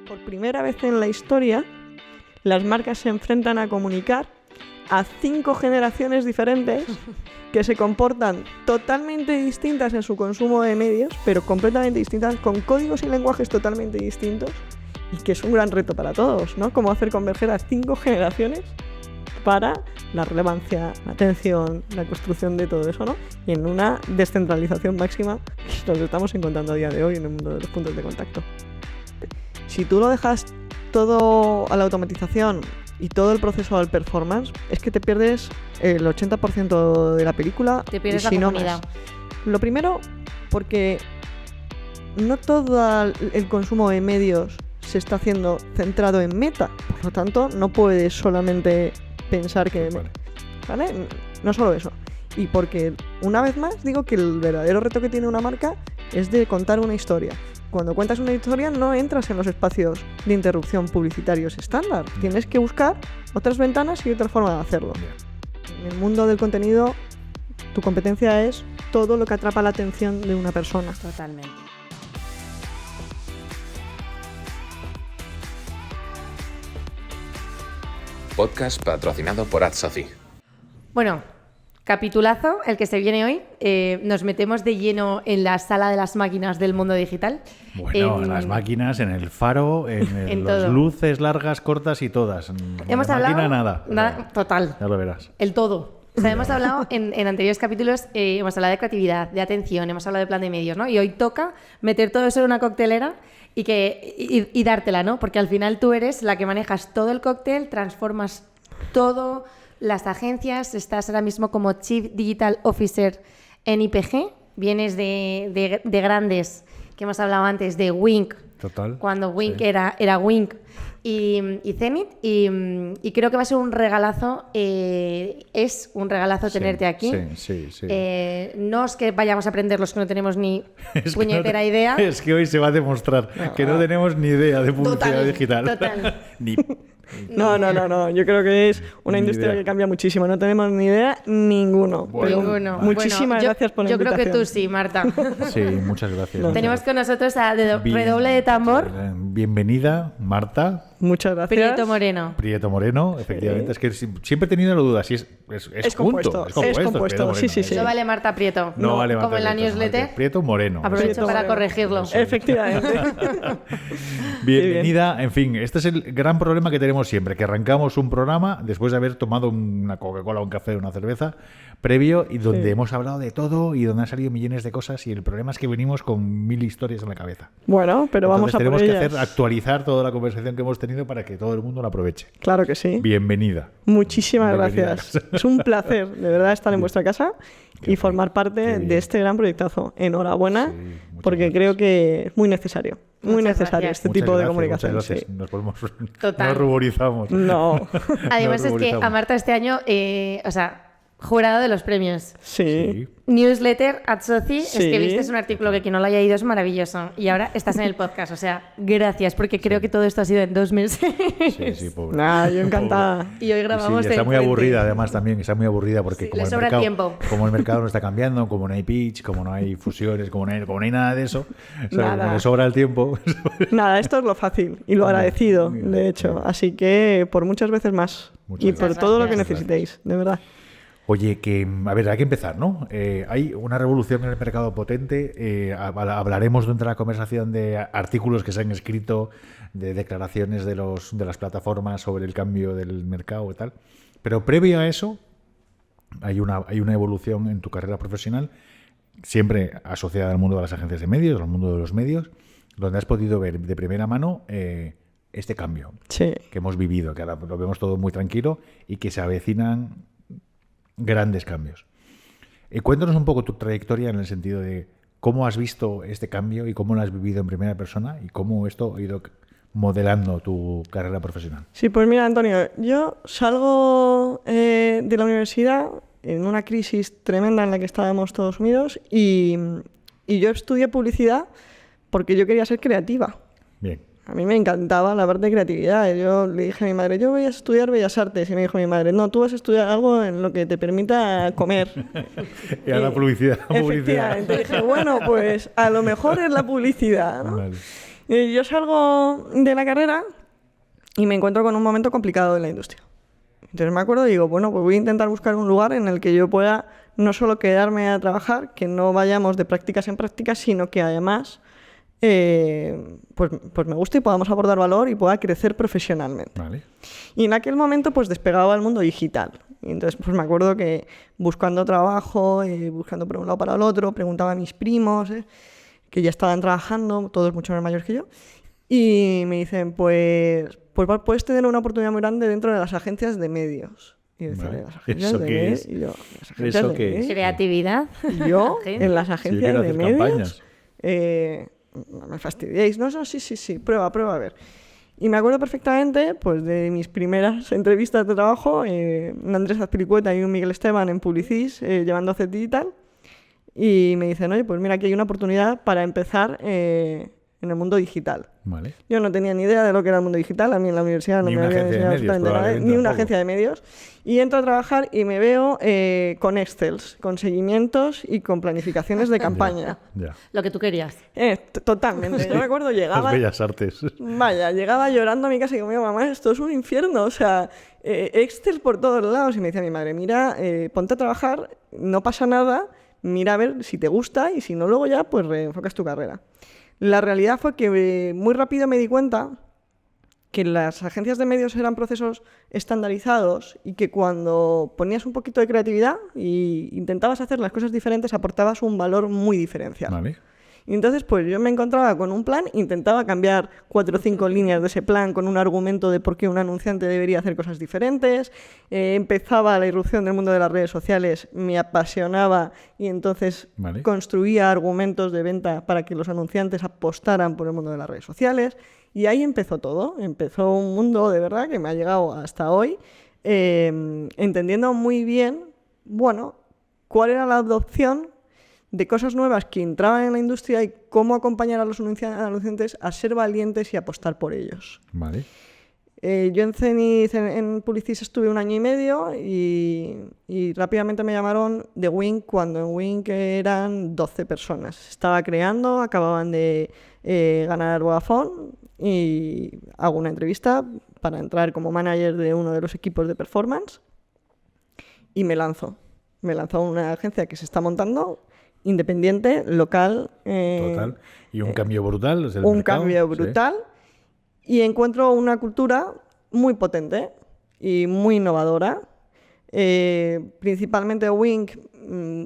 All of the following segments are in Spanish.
Por primera vez en la historia, las marcas se enfrentan a comunicar a 5 generaciones diferentes que se comportan totalmente distintas en su consumo de medios, pero completamente distintas, con códigos y lenguajes totalmente distintos, y que es un gran reto para todos, ¿no? Cómo hacer converger a 5 generaciones para la relevancia, la atención, la construcción de todo eso, ¿no? Y en una descentralización máxima que nos estamos encontrando a día de hoy en el mundo de los puntos de contacto. Si tú lo dejas todo a la automatización y todo el proceso al performance, es que te pierdes el 80% de la película. Te pierdes y si la no comunidad. más. Lo primero, porque no todo el consumo de medios se está haciendo centrado en meta. Por lo tanto, no puedes solamente pensar que... ¿Vale? No solo eso. Y porque, una vez más, digo que el verdadero reto que tiene una marca es de contar una historia. Cuando cuentas una historia no entras en los espacios de interrupción publicitarios estándar. Tienes que buscar otras ventanas y otra forma de hacerlo. En el mundo del contenido, tu competencia es todo lo que atrapa la atención de una persona. Totalmente. Podcast patrocinado por AdSoci. Bueno, capitulazo el que se viene hoy. Nos metemos de lleno en la sala de las máquinas del mundo digital. Bueno, en las máquinas, en el faro, en las todo. luces largas, cortas y todas. Hemos de hablado... máquina nada. Total. Ya lo verás. El todo. O sea, hemos hablado en anteriores capítulos, hemos hablado de creatividad, de atención, hemos hablado de plan de medios, ¿no? Y hoy toca meter todo eso en una coctelera y dártela, ¿no? Porque al final tú eres la que manejas todo el cóctel, transformas todo, las agencias, estás ahora mismo como Chief Digital Officer en IPG, vienes de grandes, que hemos hablado antes, de Wink. Total. Cuando Wink Sí. era Wink y Zenith, y creo que va a ser un regalazo, es un regalazo tenerte aquí. Sí. No es que vayamos a aprender los que no tenemos ni Es que puñetera idea. Es que hoy se va a demostrar que no tenemos ni idea de publicidad digital. Total. Ni No. Yo creo que es una Ni industria idea. que cambia muchísimo. No tenemos ni idea ninguno. Bueno, Pero Ninguno. muchísimas Bueno, gracias por la Yo invitación. creo que tú sí, Marta. Sí, muchas gracias. Tenemos con nosotros a redoble de tambor, Bienvenida, Marta Muchas gracias. Prieto Moreno. Prieto Moreno, efectivamente. Es que siempre he tenido la duda si es compuesto, junto, es compuesto, Prieto sí, Moreno. sí. No vale Marta Prieto. No vale como Marta en la Prieto, newsletter. Prieto Moreno. Aprovecho Prieto para Moreno. corregirlo. Efectivamente. Bienvenida. En fin, este es el gran problema que tenemos siempre, que arrancamos un programa después de haber tomado una Coca-Cola, un café, una cerveza previo y donde Sí. hemos hablado de todo y donde han salido millones de cosas y el problema es que venimos con 1000 historias en la cabeza. Bueno, pero vamos a por tenemos que ellas. actualizar toda la conversación que hemos tenido para que todo el mundo la aproveche. Claro que sí. Bienvenida. Muchísimas Bienvenida. gracias. Es un placer, de verdad, estar en vuestra casa Qué y formar parte qué bien. de este gran proyectazo. Enhorabuena, Sí, muchas porque gracias. creo que es muy necesario. Muy Muchas necesario gracias. este Muchas tipo de gracias, comunicación. muchas gracias. Sí. Nos podemos, Total. nos ruborizamos. No. Además Nos es que ruborizamos. a Marta este año, jurado de los premios. Sí. Sí. Newsletter AdSoci, Sí. escribiste un artículo que quien no lo haya ido es maravilloso. Y ahora estás en el podcast, o sea, gracias, porque creo que todo esto ha sido en 2 meses. Sí, pobre. Nah, yo encantada. Y hoy grabamos Sí, está del muy puente. aburrida además también, está muy aburrida porque Sí, como, le el sobra mercado, tiempo. como el mercado no está cambiando, como no hay pitch, como no hay fusiones, como no hay nada de eso, o sea, Nada. como le sobra el tiempo. Nada, esto es lo fácil y lo agradecido, muy bien, de hecho. Así que por muchas veces más. Muchas Y por gracias. todo lo que Muchas necesitéis, de verdad. Oye, a ver, hay que empezar, ¿no? Hay una revolución en el mercado potente. Hablaremos dentro de la conversación de artículos que se han escrito, de declaraciones de las plataformas sobre el cambio del mercado y tal. Pero previo a eso, hay una evolución en tu carrera profesional, siempre asociada al mundo de las agencias de medios, al mundo de los medios, donde has podido ver de primera mano este cambio Sí. que hemos vivido, que ahora lo vemos todo muy tranquilo y que se avecinan grandes cambios. Cuéntanos un poco tu trayectoria en el sentido de cómo has visto este cambio y cómo lo has vivido en primera persona y cómo esto ha ido modelando tu carrera profesional. Sí, pues mira, Antonio, yo salgo de la universidad en una crisis tremenda en la que estábamos todos unidos y yo estudié publicidad porque yo quería ser creativa. Bien. A mí me encantaba la parte de creatividad. Yo le dije a mi madre, yo voy a estudiar Bellas Artes. Y me dijo mi madre, no, tú vas a estudiar algo en lo que te permita comer. Y a la publicidad. Efectivamente. Dije, bueno, pues a lo mejor es la publicidad, ¿no? Vale. Yo salgo de la carrera y me encuentro con un momento complicado en la industria. Entonces me acuerdo y digo, bueno, pues voy a intentar buscar un lugar en el que yo pueda no solo quedarme a trabajar, que no vayamos de prácticas en prácticas, sino que además pues me guste y podamos aportar valor y pueda crecer profesionalmente. Vale. Y en aquel momento pues despegaba el mundo digital. Y entonces pues me acuerdo que buscando trabajo, buscando por un lado para el otro, preguntaba a mis primos, que ya estaban trabajando, todos mucho más mayores que yo, y me dicen, pues puedes tener una oportunidad muy grande dentro de las agencias de medios. Y yo decía, Vale. ¿las agencias ¿Eso de qué medios? es? Y yo, ¿las agencias ¿Eso de qué es? medios? Creatividad. Y yo, en las Si yo agencias quiero de hacer medios, campañas. no me fastidiéis. No, sí, prueba, a ver. Y me acuerdo perfectamente pues, de mis primeras entrevistas de trabajo, un Andrés Azpilicueta y un Miguel Esteban en Publicis, llevando CET Digital, y me dicen, oye, pues mira, aquí hay una oportunidad para empezar en el mundo digital. Vale. Yo no tenía ni idea de lo que era el mundo digital, a mí en la universidad no Ni me una habían agencia de enseñado medios, absolutamente nada, probablemente ni una tampoco. agencia de medios. Y entro a trabajar y me veo con Excels, con seguimientos y con planificaciones de campaña. Ya. Lo que tú querías. Totalmente. Yo me acuerdo, Las llegaba... bellas artes. Vaya, llegaba llorando a mi casa y digo, mamá, esto es un infierno, o sea, Excel por todos lados. Y me decía mi madre, mira, ponte a trabajar, no pasa nada, mira a ver si te gusta y si no, luego ya, pues reenfocas tu carrera. La realidad fue que muy rápido me di cuenta que las agencias de medios eran procesos estandarizados y que cuando ponías un poquito de creatividad e intentabas hacer las cosas diferentes, aportabas un valor muy diferencial. Vale. Y entonces, pues yo me encontraba con un plan, intentaba cambiar 4 o 5 líneas de ese plan con un argumento de por qué un anunciante debería hacer cosas diferentes. Empezaba la irrupción del mundo de las redes sociales, me apasionaba y entonces Vale. construía argumentos de venta para que los anunciantes apostaran por el mundo de las redes sociales. Y ahí empezó todo. Empezó un mundo de verdad que me ha llegado hasta hoy, entendiendo muy bien, bueno, cuál era la adopción de cosas nuevas que entraban en la industria y cómo acompañar a los anunciantes a ser valientes y apostar por ellos. Vale. Yo en Zenith, en Publicis, estuve 1 año y medio y rápidamente me llamaron de Wink cuando en Wink eran 12 personas. Estaba creando, acababan de ganar Vodafone y hago una entrevista para entrar como manager de uno de los equipos de performance y me lanzo. Me lanzo a una agencia que se está montando, independiente, local. Total. Y un cambio brutal. Es el Un mercado, cambio sí. brutal. Y encuentro una cultura muy potente y muy innovadora. Principalmente Wink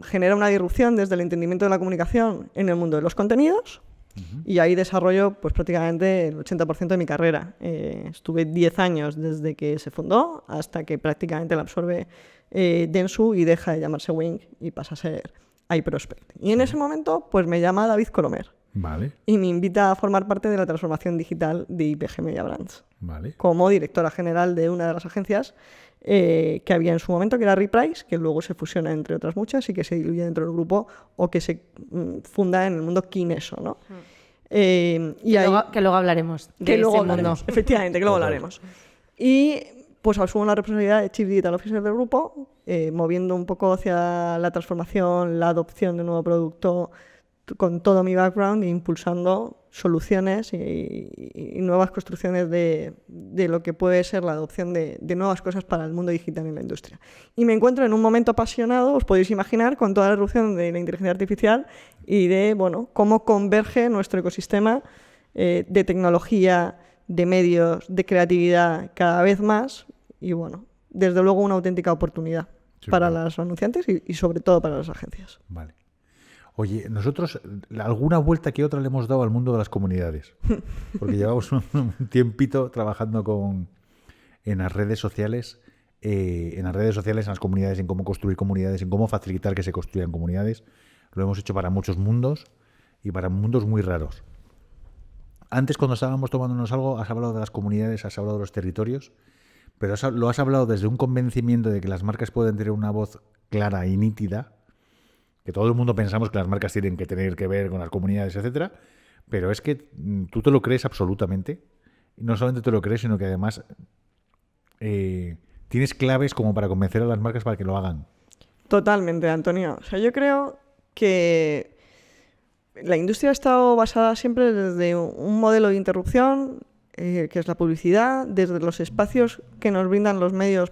genera una disrupción desde el entendimiento de la comunicación en el mundo de los contenidos. Y ahí desarrollo pues, prácticamente el 80% de mi carrera. Estuve 10 años desde que se fundó hasta que prácticamente la absorbe Dentsu y deja de llamarse Wink y pasa a ser iProspect. Y en ese momento pues, me llama David Colomer Vale. y me invita a formar parte de la transformación digital de IPG Media Brands Vale. como directora general de una de las agencias que había en su momento, que era Reprise, que luego se fusiona entre otras muchas y que se diluye dentro del grupo o que se funda en el mundo Kineso, ¿no? Y ahí, Que luego hablaremos de que luego ese hablaremos, mundo. efectivamente, que luego Total. hablaremos. Y pues asumo la responsabilidad de Chief Digital Officer del grupo, moviendo un poco hacia la transformación, la adopción de un nuevo producto con todo mi background e impulsando soluciones y nuevas construcciones de lo que puede ser la adopción de nuevas cosas para el mundo digital en la industria. Y me encuentro en un momento apasionado, os podéis imaginar, con toda la erupción de la inteligencia artificial y de bueno, cómo converge nuestro ecosistema de tecnología, de medios, de creatividad cada vez más y bueno, desde luego una auténtica oportunidad Sí, para claro. los anunciantes y sobre todo para las agencias. Vale. Oye, nosotros alguna vuelta que otra le hemos dado al mundo de las comunidades. Porque llevamos un tiempito trabajando en las redes sociales, en las comunidades, en cómo construir comunidades, en cómo facilitar que se construyan comunidades. Lo hemos hecho para muchos mundos y para mundos muy raros. Antes, cuando estábamos tomándonos algo, has hablado de las comunidades, has hablado de los territorios, pero lo has hablado desde un convencimiento de que las marcas pueden tener una voz clara y nítida, que todo el mundo pensamos que las marcas tienen que tener que ver con las comunidades, etcétera, pero es que tú te lo crees absolutamente. Y no solamente te lo crees, sino que además tienes claves como para convencer a las marcas para que lo hagan. Totalmente, Antonio. O sea, yo creo que la industria ha estado basada siempre desde un modelo de interrupción, que es la publicidad, desde los espacios que nos brindan los medios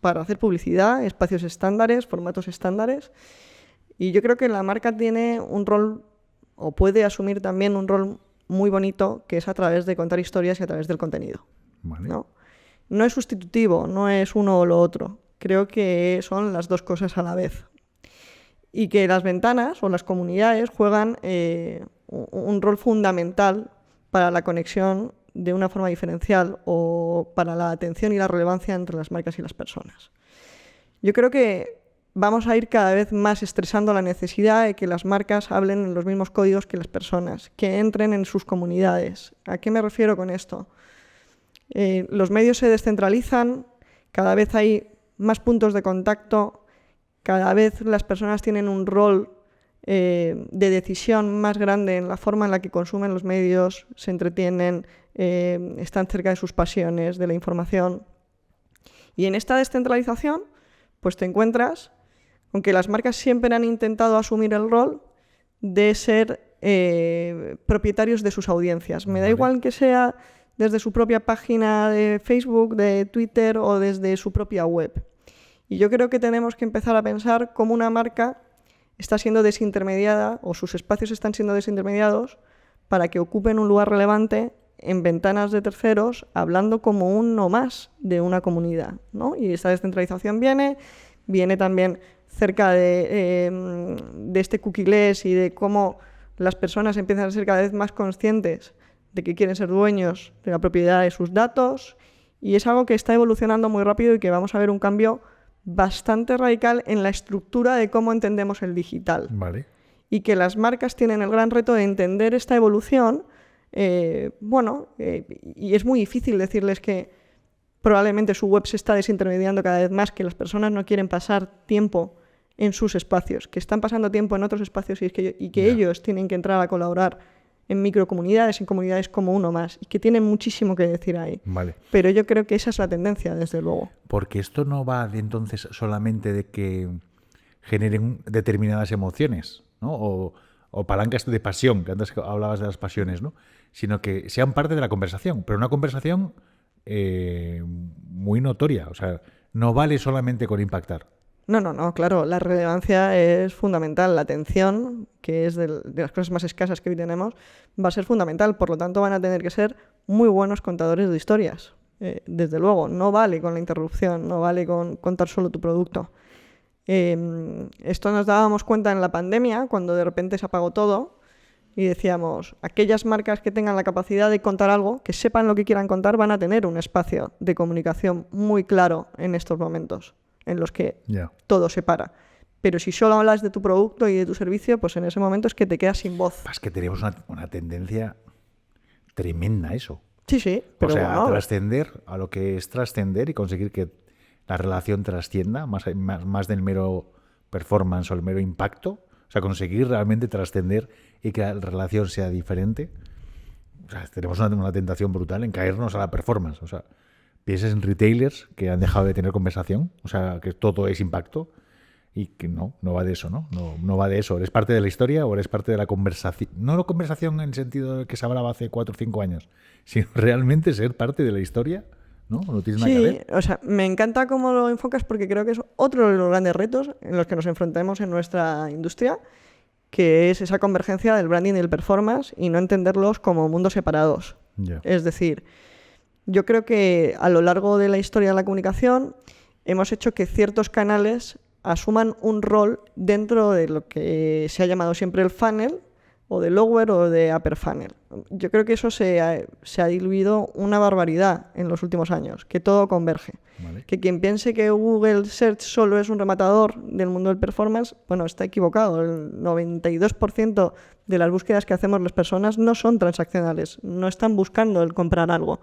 para hacer publicidad, espacios estándares, formatos estándares. Y yo creo que la marca tiene un rol, o puede asumir también un rol muy bonito, que es a través de contar historias y a través del contenido. Vale. No es sustitutivo, no es uno o lo otro. Creo que son las dos cosas a la vez. Y que las ventanas o las comunidades juegan un rol fundamental para la conexión de una forma diferencial o para la atención y la relevancia entre las marcas y las personas. Yo creo que vamos a ir cada vez más estresando la necesidad de que las marcas hablen en los mismos códigos que las personas, que entren en sus comunidades. ¿A qué me refiero con esto? Los medios se descentralizan, cada vez hay más puntos de contacto, cada vez las personas tienen un rol de decisión más grande en la forma en la que consumen los medios, se entretienen, están cerca de sus pasiones, de la información. Y en esta descentralización, pues te encuentras con que las marcas siempre han intentado asumir el rol de ser propietarios de sus audiencias. Me da igual que sea desde su propia página de Facebook, de Twitter o desde su propia web. Y yo creo que tenemos que empezar a pensar cómo una marca está siendo desintermediada o sus espacios están siendo desintermediados para que ocupen un lugar relevante en ventanas de terceros, hablando como uno más de una comunidad, ¿no? Y esta descentralización viene también cerca de este cookie-less y de cómo las personas empiezan a ser cada vez más conscientes de que quieren ser dueños de la propiedad de sus datos, y es algo que está evolucionando muy rápido y que vamos a ver un cambio bastante radical en la estructura de cómo entendemos el digital. Vale. Y que las marcas tienen el gran reto de entender esta evolución, y es muy difícil decirles que probablemente su web se está desintermediando cada vez más, que las personas no quieren pasar tiempo en sus espacios, que están pasando tiempo en otros espacios y que ellos tienen que entrar a colaborar en microcomunidades, en comunidades como uno más, y que tienen muchísimo que decir ahí. Vale. Pero yo creo que esa es la tendencia, desde luego. Porque esto no va de, entonces solamente de que generen determinadas emociones, ¿no? O palancas de pasión, que antes hablabas de las pasiones, ¿no? Sino que sean parte de la conversación, pero una conversación muy notoria. O sea, no vale solamente con impactar. No, claro, la relevancia es fundamental. La atención, que es de las cosas más escasas que hoy tenemos, va a ser fundamental. Por lo tanto, van a tener que ser muy buenos contadores de historias. Desde luego, no vale con la interrupción, no vale con contar solo tu producto. Esto nos dábamos cuenta en la pandemia, cuando de repente se apagó todo, y decíamos, aquellas marcas que tengan la capacidad de contar algo, que sepan lo que quieran contar, van a tener un espacio de comunicación muy claro en estos momentos, en los que todo se para. Pero si solo hablas de tu producto y de tu servicio, pues en ese momento es que te quedas sin voz. Es que tenemos una tendencia tremenda a eso. Sí, pero o sea, bueno, a trascender, a lo que es trascender y conseguir que la relación trascienda, más del mero performance o el mero impacto. O sea, conseguir realmente trascender y que la relación sea diferente. O sea, tenemos una tentación brutal en caernos a la performance. O sea, pienses en retailers que han dejado de tener conversación, o sea, que todo es impacto, y que no va de eso, ¿no? No va de eso. ¿Eres parte de la historia o eres parte de la conversación? No la conversación en el sentido de que se hablaba hace 4 o 5 años, sino realmente ser parte de la historia, ¿no? No tienes nada que ver. O sea, me encanta cómo lo enfocas, porque creo que es otro de los grandes retos en los que nos enfrentamos en nuestra industria, que es esa convergencia del branding y el performance y no entenderlos como mundos separados. Es decir, yo creo que a lo largo de la historia de la comunicación hemos hecho que ciertos canales asuman un rol dentro de lo que se ha llamado siempre el funnel, o de lower o de upper funnel. Yo creo que eso se ha diluido una barbaridad en los últimos años, que todo converge. Vale. Que quien piense que Google Search solo es un rematador del mundo del performance, bueno, está equivocado. El 92% de las búsquedas que hacemos las personas no son transaccionales, no están buscando el comprar algo.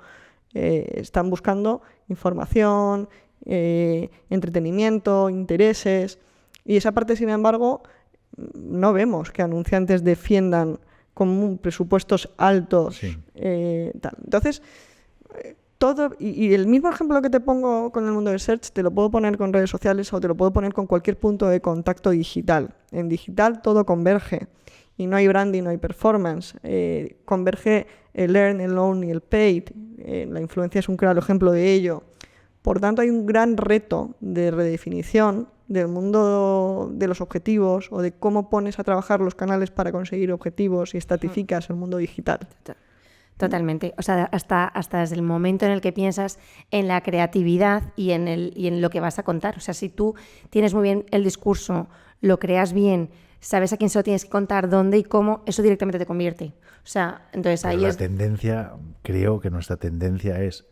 Están buscando información, entretenimiento, intereses, y esa parte, sin embargo, no vemos que anunciantes defiendan con presupuestos altos. Sí. Tal. Entonces, todo, y el mismo ejemplo que te pongo con el mundo del search, te lo puedo poner con redes sociales o te lo puedo poner con cualquier punto de contacto digital. En digital todo converge. y no hay branding, no hay performance. Converge el earn, el own y el paid. La influencia es un claro ejemplo de ello. Por tanto, hay un gran reto de redefinición del mundo de los objetivos o de cómo pones a trabajar los canales para conseguir objetivos y estratificas el mundo digital. Totalmente. O sea, hasta desde el momento en el que piensas en la creatividad y en lo que vas a contar. O sea, si tú tienes muy bien el discurso, lo creas bien, sabes a quién se lo tienes que contar, dónde y cómo, eso directamente te convierte. O sea, entonces Pero ahí la es... tendencia, creo que nuestra tendencia es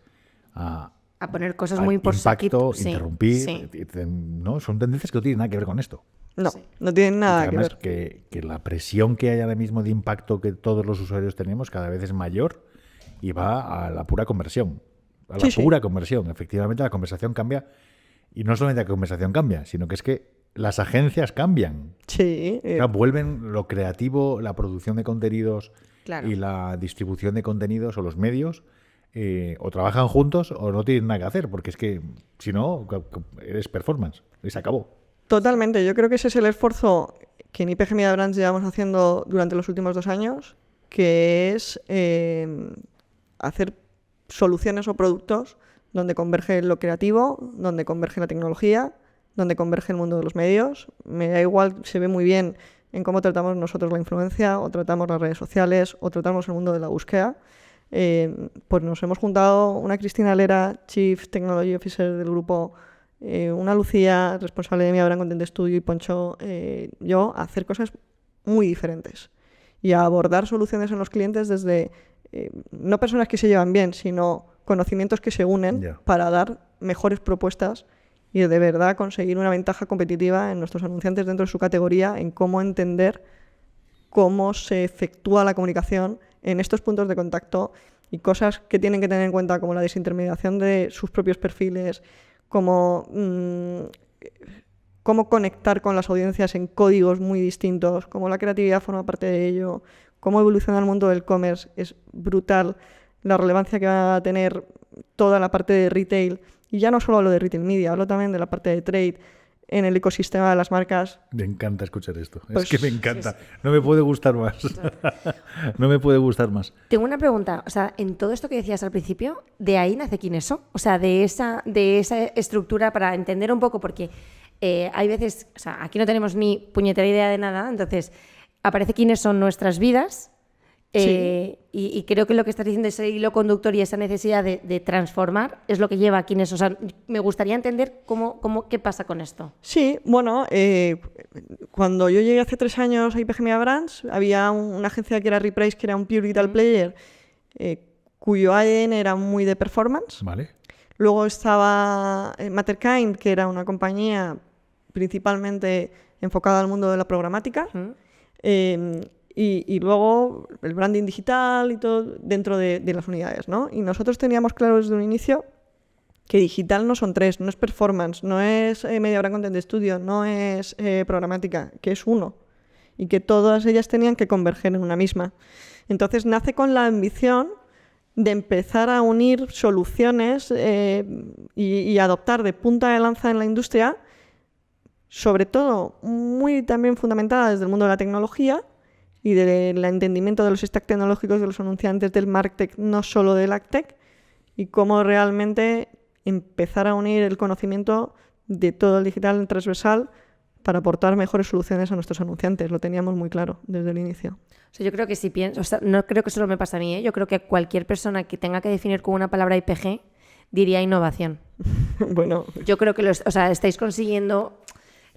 a poner cosas al muy por impacto, saquito. interrumpir, Sí. ¿no? Son tendencias que no tienen nada que ver con esto. No, Sí. no tienen nada Y que además ver. que la presión que hay ahora mismo de impacto que todos los usuarios tenemos cada vez es mayor y va a la pura conversión. A la Sí. pura conversión. Efectivamente, la conversación cambia. Y no solamente la conversación cambia, sino que es que las agencias cambian. Sí, O sea, vuelven lo creativo, la producción de contenidos Claro. y la distribución de contenidos o los medios o trabajan juntos o no tienen nada que hacer, porque es que si no, eres performance y se acabó. totalmente. Yo creo que ese es el esfuerzo que en IPG Media Brands llevamos haciendo durante los últimos 2 años, que es hacer soluciones o productos donde converge lo creativo, donde converge la tecnología, donde converge el mundo de los medios. Me da igual, se ve muy bien en cómo tratamos nosotros la influencia, o tratamos las redes sociales, o tratamos el mundo de la búsqueda. Pues nos hemos juntado una Cristina Lera, Chief Technology Officer del grupo, una Lucía, responsable de Media Brand Content Studio, y Poncho, yo, a hacer cosas muy diferentes y a abordar soluciones en los clientes desde no personas que se llevan bien, sino conocimientos que se unen Ya. para dar mejores propuestas y de verdad conseguir una ventaja competitiva en nuestros anunciantes dentro de su categoría, en cómo entender cómo se efectúa la comunicación en estos puntos de contacto y cosas que tienen que tener en cuenta, como la desintermediación de sus propios perfiles, como cómo conectar con las audiencias en códigos muy distintos, cómo la creatividad forma parte de ello, cómo evoluciona el mundo del e-commerce. Es brutal la relevancia que va a tener toda la parte de retail, y ya no solo lo de retail media, hablo también de la parte de trade en el ecosistema de las marcas. Me encanta escuchar esto. Pues, es que me encanta. No me puede gustar más. No me puede gustar más. Tengo una pregunta, o sea, en todo esto que decías al principio, ¿de ahí nace Kineso? O sea, de esa estructura, para entender un poco, porque hay veces, o sea, aquí no tenemos ni puñetera idea de nada, entonces aparece quiénes son nuestras vidas. Sí. Y creo que lo que estás diciendo, ese hilo conductor y esa necesidad de transformar, es lo que lleva a Kineso. O sea, me gustaría entender qué pasa con esto. Sí, bueno, cuando yo llegué hace 3 años a IPG Media Brands, había una agencia que era Reprise, que era un pure digital player, cuyo ADN era muy de performance. Vale. Luego estaba Matterkind, que era una compañía principalmente enfocada al mundo de la programática. Y luego el branding digital y todo dentro de las unidades, ¿no? Y nosotros teníamos claro desde un inicio que digital no son 3, no es performance, no es Media Brand Content Studio, no es programática, que es uno. Y que todas ellas tenían que converger en una misma. Entonces nace con la ambición de empezar a unir soluciones y adoptar de punta de lanza en la industria, sobre todo muy también fundamentada desde el mundo de la tecnología y del entendimiento de los stacks tecnológicos de los anunciantes del MarTech, no solo del AgTech, y cómo realmente empezar a unir el conocimiento de todo el digital transversal para aportar mejores soluciones a nuestros anunciantes. Lo teníamos muy claro desde el inicio. O sea, yo creo que si pienso, o sea, no creo que solo me pasa a mí, ¿eh? Yo creo que cualquier persona que tenga que definir con una palabra IPG diría innovación. Bueno, Yo creo que estáis consiguiendo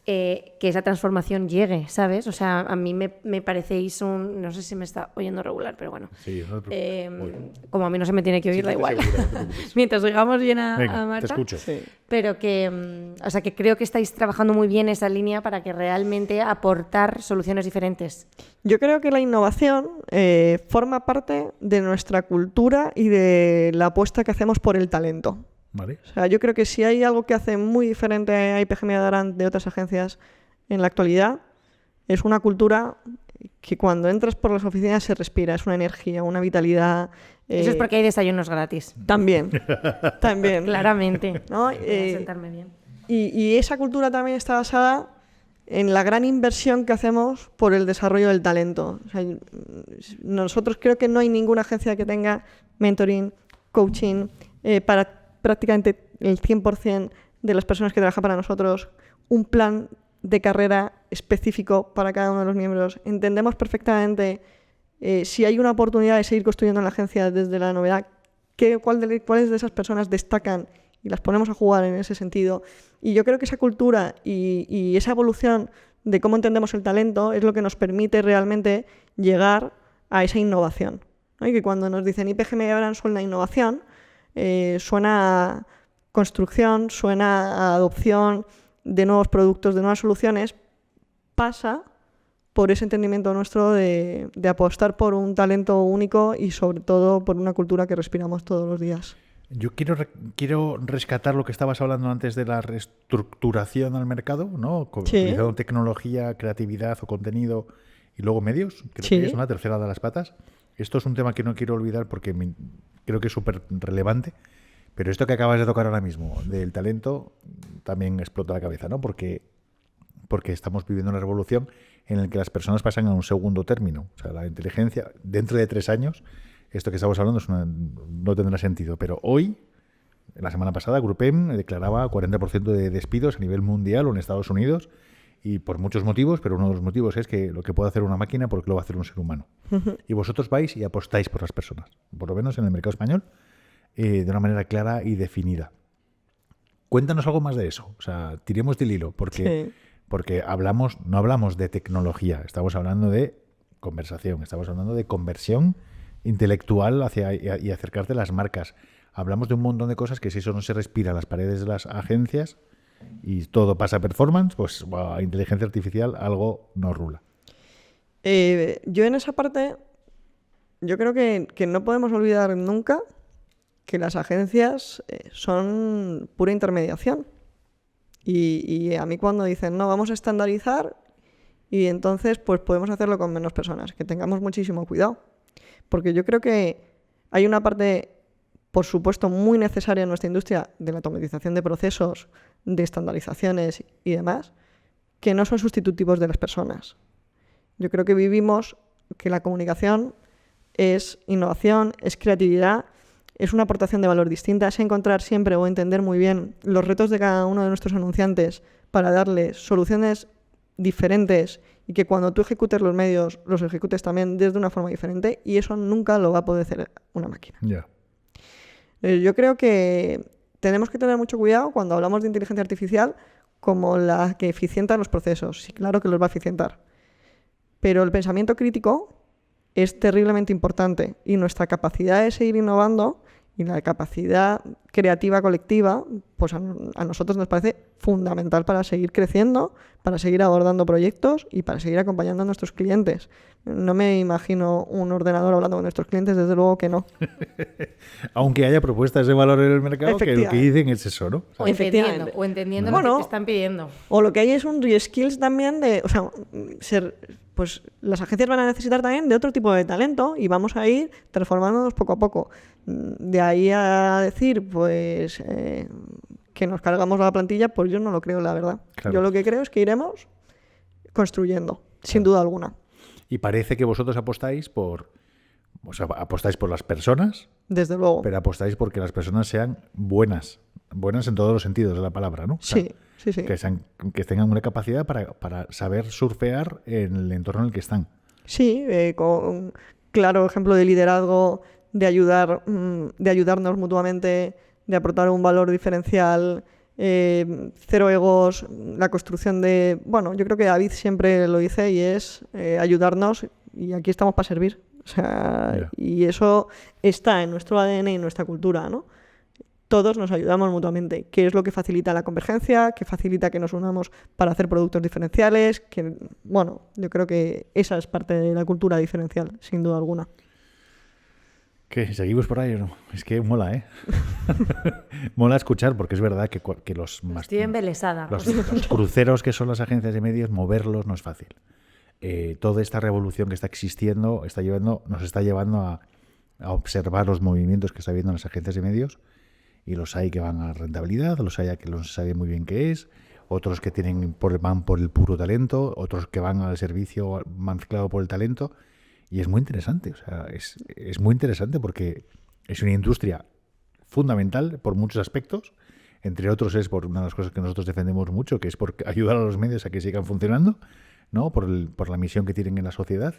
que esa transformación llegue, ¿sabes? O sea, a mí me parecéis no sé si me está oyendo regular, pero bueno. Sí, no te preocupes. Como a mí no se me tiene que oír, Sí, da igual. seguro, no te preocupes. Mientras oigamos bien a Venga, Marta. te escucho. sí. Pero que, o sea, que creo que estáis trabajando muy bien esa línea para que realmente aportar soluciones diferentes. Yo creo que la innovación forma parte de nuestra cultura y de la apuesta que hacemos por el talento. Vale. O sea, yo creo que si hay algo que hace muy diferente a IPG Media Brands de otras agencias en la actualidad, es una cultura que cuando entras por las oficinas se respira, es una energía, una vitalidad. Eso es porque hay desayunos gratis. También, también. Claramente. ¿No? Voy a sentarme bien. Y esa cultura también está basada en la gran inversión que hacemos por el desarrollo del talento. O sea, nosotros creo que no hay ninguna agencia que tenga mentoring, coaching, para prácticamente el 100% de las personas que trabajan para nosotros, un plan de carrera específico para cada uno de los miembros. Entendemos perfectamente si hay una oportunidad de seguir construyendo en la agencia desde la novedad, cuáles de esas personas destacan y las ponemos a jugar en ese sentido. Y yo creo que esa cultura y esa evolución de cómo entendemos el talento es lo que nos permite realmente llegar a esa innovación, ¿no? Y que cuando nos dicen IPG Media Brand suena a innovación, suena a construcción, suena a adopción de nuevos productos, de nuevas soluciones, pasa por ese entendimiento nuestro de apostar por un talento único y sobre todo por una cultura que respiramos todos los días. Yo quiero rescatar lo que estabas hablando antes de la reestructuración al mercado, ¿no? Sí. Utilizando tecnología, creatividad o contenido y luego medios. Creo Sí. que es una tercera de las patas. Esto es un tema que no quiero olvidar porque creo que es súper relevante. Pero esto que acabas de tocar ahora mismo del talento también explota la cabeza, ¿no? Porque estamos viviendo una revolución en la que las personas pasan a un segundo término. O sea, la inteligencia, dentro de 3 años, esto que estamos hablando no tendrá sentido. Pero hoy, la semana pasada, GroupM declaraba 40% de despidos a nivel mundial o en Estados Unidos, y por muchos motivos, pero uno de los motivos es que lo que puede hacer una máquina, porque lo va a hacer un ser humano. Y vosotros vais y apostáis por las personas, por lo menos en el mercado español, de una manera clara y definida. Cuéntanos algo más de eso. O sea, tiremos del hilo, porque no hablamos de tecnología, estamos hablando de conversación, estamos hablando de conversión intelectual y acercarte a las marcas. Hablamos de un montón de cosas que si eso no se respira a las paredes de las agencias y todo pasa a performance, pues a inteligencia artificial algo no rula. Yo en esa parte, yo creo que no podemos olvidar nunca que las agencias son pura intermediación. Y a mí cuando dicen, no, vamos a estandarizar y entonces pues podemos hacerlo con menos personas, que tengamos muchísimo cuidado. Porque yo creo que hay una parte, por supuesto, muy necesaria en nuestra industria de la automatización de procesos, de estandarizaciones y demás, que no son sustitutivos de las personas. Yo creo que vivimos que la comunicación es innovación, es creatividad, es una aportación de valor distinta, es encontrar siempre o entender muy bien los retos de cada uno de nuestros anunciantes para darles soluciones diferentes y que cuando tú ejecutes los medios, los ejecutes también desde una forma diferente, y eso nunca lo va a poder hacer una máquina. Yeah. Yo creo que tenemos que tener mucho cuidado cuando hablamos de inteligencia artificial como la que eficienta los procesos. Sí, claro que los va a eficientar. Pero el pensamiento crítico es terriblemente importante y nuestra capacidad de seguir innovando y la capacidad creativa colectiva, pues a nosotros nos parece fundamental para seguir creciendo, para seguir abordando proyectos y para seguir acompañando a nuestros clientes. No me imagino un ordenador hablando con nuestros clientes, desde luego que no. Aunque haya propuestas de valor en el mercado, que lo que dicen es eso, ¿no? O entendiendo lo que te están pidiendo. O lo que hay es un reskills también de, o sea, pues las agencias van a necesitar también de otro tipo de talento y vamos a ir transformándonos poco a poco. De ahí a decir, pues, que nos cargamos la plantilla, pues yo no lo creo, la verdad. Claro. Yo lo que creo es que iremos construyendo, sin duda alguna. Y parece que vosotros apostáis por las personas. Desde luego. Pero apostáis porque las personas sean buenas en todos los sentidos de la palabra, ¿no? O sea, sí. Que tengan una capacidad para saber surfear en el entorno en el que están. Sí, con un claro ejemplo de liderazgo, de ayudarnos mutuamente, de aportar un valor diferencial, cero egos, la construcción de... Bueno, yo creo que David siempre lo dice y es ayudarnos y aquí estamos para servir. O sea, y eso está en nuestro ADN y en nuestra cultura, ¿no? Todos nos ayudamos mutuamente, que es lo que facilita la convergencia, que facilita que nos unamos para hacer productos diferenciales, que, bueno, yo creo que esa es parte de la cultura diferencial, sin duda alguna. ¿Qué? ¿Seguimos por ahí o no? Es que mola, ¿eh? Mola escuchar, porque es verdad que los más... Estoy embelesada. Los cruceros que son las agencias de medios, moverlos no es fácil. Toda esta revolución que está existiendo nos está llevando a observar los movimientos que está habiendo en las agencias de medios, y los hay que van a rentabilidad, los hay que no se sabe muy bien qué es, otros que van por el puro talento, otros que van al servicio mezclado por el talento. Y es muy interesante, o sea, es muy interesante porque es una industria fundamental por muchos aspectos. Entre otros es por una de las cosas que nosotros defendemos mucho, que es por ayudar a los medios a que sigan funcionando, ¿no? Por la misión que tienen en la sociedad.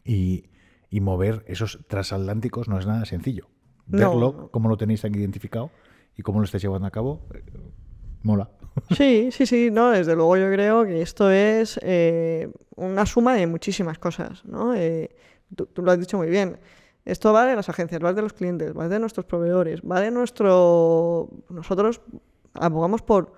Y mover esos transatlánticos no es nada sencillo. Verlo, cómo lo tenéis aquí identificado y cómo lo estáis llevando a cabo, mola. Sí, no, desde luego yo creo que esto es una suma de muchísimas cosas, ¿no? Tú lo has dicho muy bien. Esto va de las agencias, va de los clientes, va de nuestros proveedores, va de Nosotros abogamos por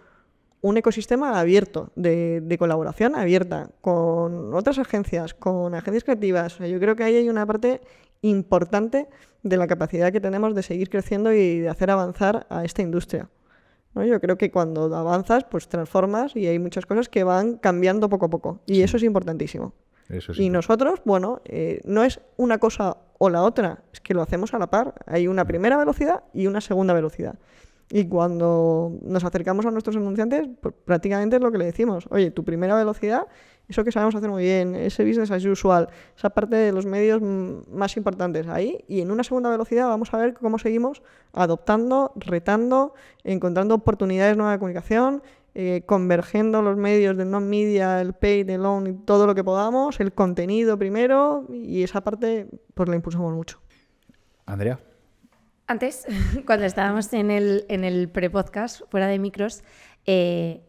un ecosistema abierto, de colaboración abierta, con otras agencias, con agencias creativas. O sea, yo creo que ahí hay una parte importante de la capacidad que tenemos de seguir creciendo y de hacer avanzar a esta industria, ¿no? Yo creo que cuando avanzas, pues transformas y hay muchas cosas que van cambiando poco a poco. Y eso es importantísimo. Nosotros, bueno, no es una cosa o la otra, es que lo hacemos a la par. Hay una primera velocidad y una segunda velocidad. Y cuando nos acercamos a nuestros anunciantes, pues prácticamente es lo que le decimos. Oye, tu primera velocidad, eso que sabemos hacer muy bien, ese business as usual, esa parte de los medios más importantes ahí. Y en una segunda velocidad vamos a ver cómo seguimos adoptando, retando, encontrando oportunidades nuevas de comunicación, convergiendo los medios del non-media, el paid, el own y todo lo que podamos, el contenido primero, y esa parte pues la impulsamos mucho. Andrea. Antes, cuando estábamos en el pre-podcast, fuera de micros,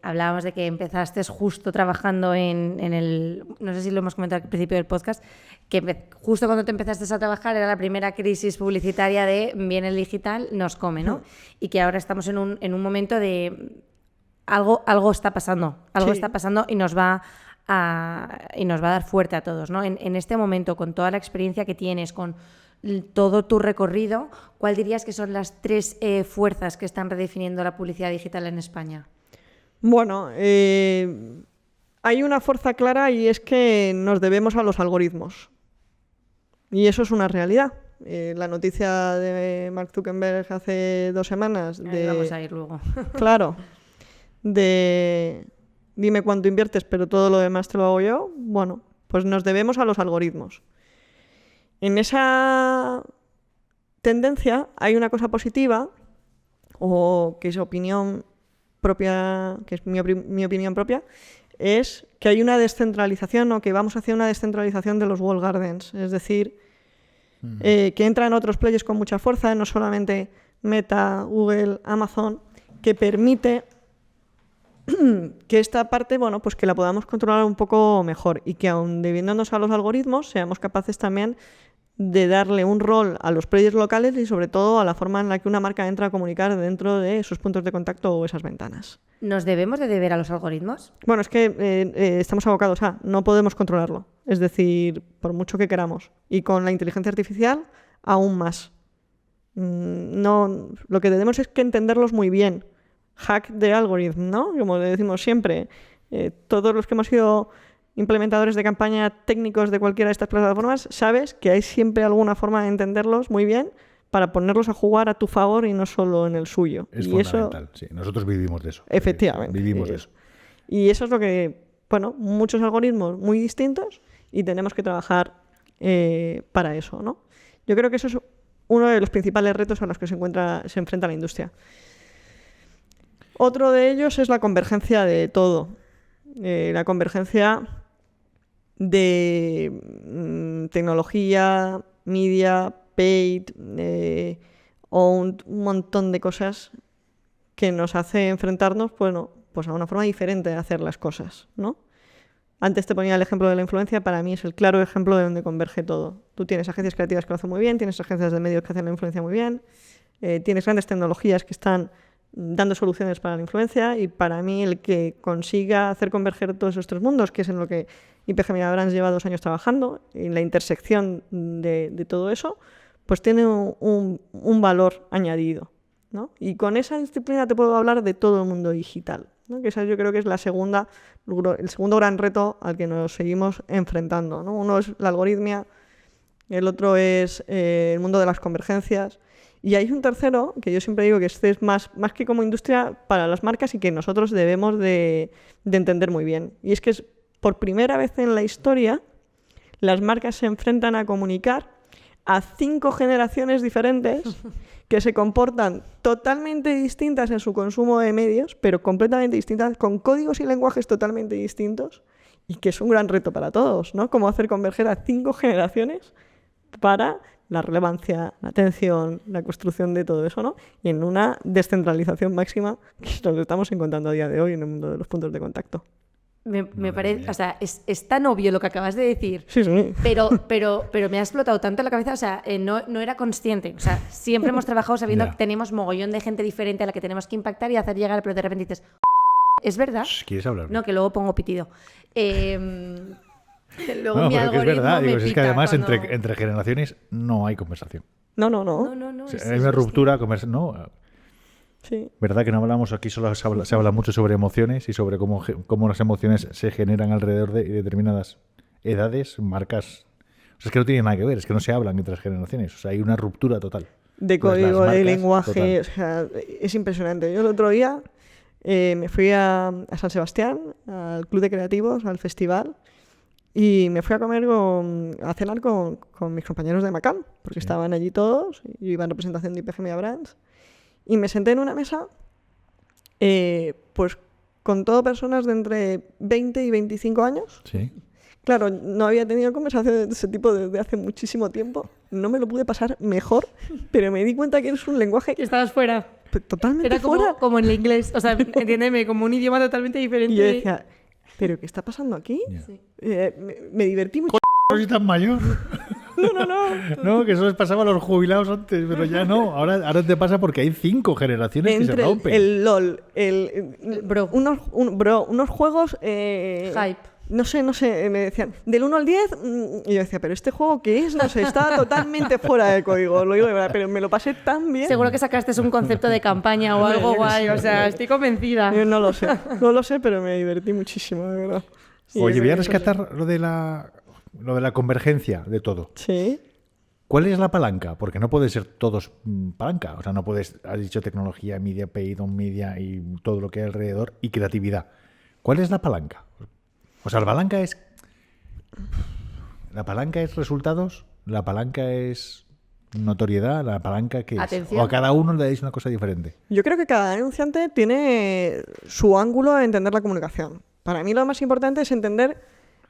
hablábamos de que empezaste justo trabajando en el... No sé si lo hemos comentado al principio del podcast, que justo cuando te empezaste a trabajar era la primera crisis publicitaria de viene el digital, nos come, ¿no? Y que ahora estamos en un momento de... Algo está pasando, está pasando y nos va a dar fuerte a todos, ¿no? En este momento, con toda la experiencia que tienes, con todo tu recorrido, ¿cuál dirías que son las 3 fuerzas que están redefiniendo la publicidad digital en España? Bueno, hay una fuerza clara y es que nos debemos a los algoritmos. Y eso es una realidad. La noticia de Mark Zuckerberg hace 2 semanas... Vamos a ir luego. Claro. Dime cuánto inviertes, pero todo lo demás te lo hago yo. Bueno, pues nos debemos a los algoritmos. En esa tendencia hay una cosa positiva, o que es opinión propia, que es mi opinión propia, es que hay una descentralización, o que vamos hacia una descentralización de los walled gardens. Es decir, que entran otros players con mucha fuerza, no solamente Meta, Google, Amazon, que permite que esta parte, bueno, pues que la podamos controlar un poco mejor y que aun debiéndonos a los algoritmos seamos capaces también de darle un rol a los players locales y sobre todo a la forma en la que una marca entra a comunicar dentro de sus puntos de contacto o esas ventanas. ¿Nos debemos de deber a los algoritmos? Bueno, es que estamos abocados a, no podemos controlarlo. Es decir, por mucho que queramos. Y con la inteligencia artificial, aún más. No, lo que debemos es que entenderlos muy bien. Hack de algoritmo, ¿no? Como le decimos siempre, todos los que hemos sido implementadores de campaña técnicos de cualquiera de estas plataformas, sabes que hay siempre alguna forma de entenderlos muy bien para ponerlos a jugar a tu favor y no solo en el suyo. Es fundamental, sí. Nosotros vivimos de eso. Efectivamente. Vivimos de eso. Y eso es lo que, bueno, muchos algoritmos muy distintos y tenemos que trabajar para eso, ¿no? Yo creo que eso es uno de los principales retos a los que se enfrenta la industria. Otro de ellos es la convergencia de todo. La convergencia de tecnología, media, paid, owned, un montón de cosas que nos hace enfrentarnos, bueno, pues a una forma diferente de hacer las cosas, ¿no? Antes te ponía el ejemplo de la influencia, para mí es el claro ejemplo de donde converge todo. Tú tienes agencias creativas que lo hacen muy bien, tienes agencias de medios que hacen la influencia muy bien, tienes grandes tecnologías que están dando soluciones para la influencia, y para mí el que consiga hacer converger todos esos 3 mundos, que es en lo que IPG Media Brands lleva 2 años trabajando, en la intersección de todo eso, pues tiene un valor añadido, ¿no? Y con esa disciplina te puedo hablar de todo el mundo digital, ¿no? Que esa yo creo que es el segundo gran reto al que nos seguimos enfrentando, ¿no? Uno es la algoritmia, el otro es el mundo de las convergencias, Y hay un tercero, que yo siempre digo que este es más que como industria para las marcas y que nosotros debemos de entender muy bien. Y es que es por primera vez en la historia las marcas se enfrentan a comunicar a 5 generaciones diferentes que se comportan totalmente distintas en su consumo de medios, pero completamente distintas, con códigos y lenguajes totalmente distintos, y que es un gran reto para todos, ¿no? Cómo hacer converger a 5 generaciones para la relevancia, la atención, la construcción de todo eso, ¿no? Y en una descentralización máxima que nos estamos encontrando a día de hoy en el mundo de los puntos de contacto. Me parece, o sea, es tan obvio lo que acabas de decir, Sí. pero me ha explotado tanto la cabeza, o sea, no era consciente, o sea, siempre hemos trabajado sabiendo Ya. que tenemos mogollón de gente diferente a la que tenemos que impactar y hacer llegar, pero de repente dices, ¿es verdad? ¿Quieres hablar? No, que luego pongo pitido. Luego No, mi pero que es algoritmo verdad. me Digo, es que pita además cuando- entre generaciones no hay conversación. No. No, O sea, es- hay es una bestia. ruptura no. Sí. ¿Verdad que no hablamos aquí? Solo se habla mucho sobre emociones y sobre cómo las emociones se generan alrededor de determinadas edades, marcas. O sea, es que no tiene nada que ver, es que no se hablan entre las generaciones. O sea, hay una ruptura total. De Pues las código, de marcas, lenguaje, total. o sea, es impresionante. Yo el otro día me fui a San Sebastián, al Club de Creativos, al festival, y me fui a cenar con mis compañeros de Macam, porque estaban allí todos, y yo iba en representación de IPG Media Brands, y me senté en una mesa, pues con todo personas de entre 20 y 25 años. Sí. Claro, no había tenido conversaciones de ese tipo desde hace muchísimo tiempo. No me lo pude pasar mejor, pero me di cuenta que es un lenguaje Que estabas fuera. totalmente Era fuera. como en el inglés, o sea, entiéndeme, como un idioma totalmente diferente. Y yo decía, ¿pero qué está pasando aquí? Ya. Sí. Me divertí mucho. No soy tan mayor. No, que eso les pasaba a los jubilados antes, pero ya no. Ahora te pasa porque hay 5 generaciones que se Entre rompen. el LOL, Bro. unos juegos... Hype. No sé, me decían, del 1 al 10, y yo decía, ¿pero este juego qué es? No sé, estaba totalmente fuera de código, lo digo de verdad, pero me lo pasé tan bien. Seguro que sacaste un concepto de campaña o algo guay, o sea, estoy convencida. Yo no lo sé, pero me divertí muchísimo, de verdad. Y Oye, voy a eso- rescatar lo de la convergencia de todo. Sí. ¿Cuál es la palanca? Porque no puede ser todos palanca. O sea, no puedes, has dicho tecnología, media, paid on media y todo lo que hay alrededor y creatividad. ¿Cuál es la palanca? O sea, la palanca es resultados, la palanca es notoriedad, la palanca que es. Atención. O a cada uno le dais una cosa diferente. Yo creo que cada anunciante tiene su ángulo de entender la comunicación. Para mí lo más importante es entender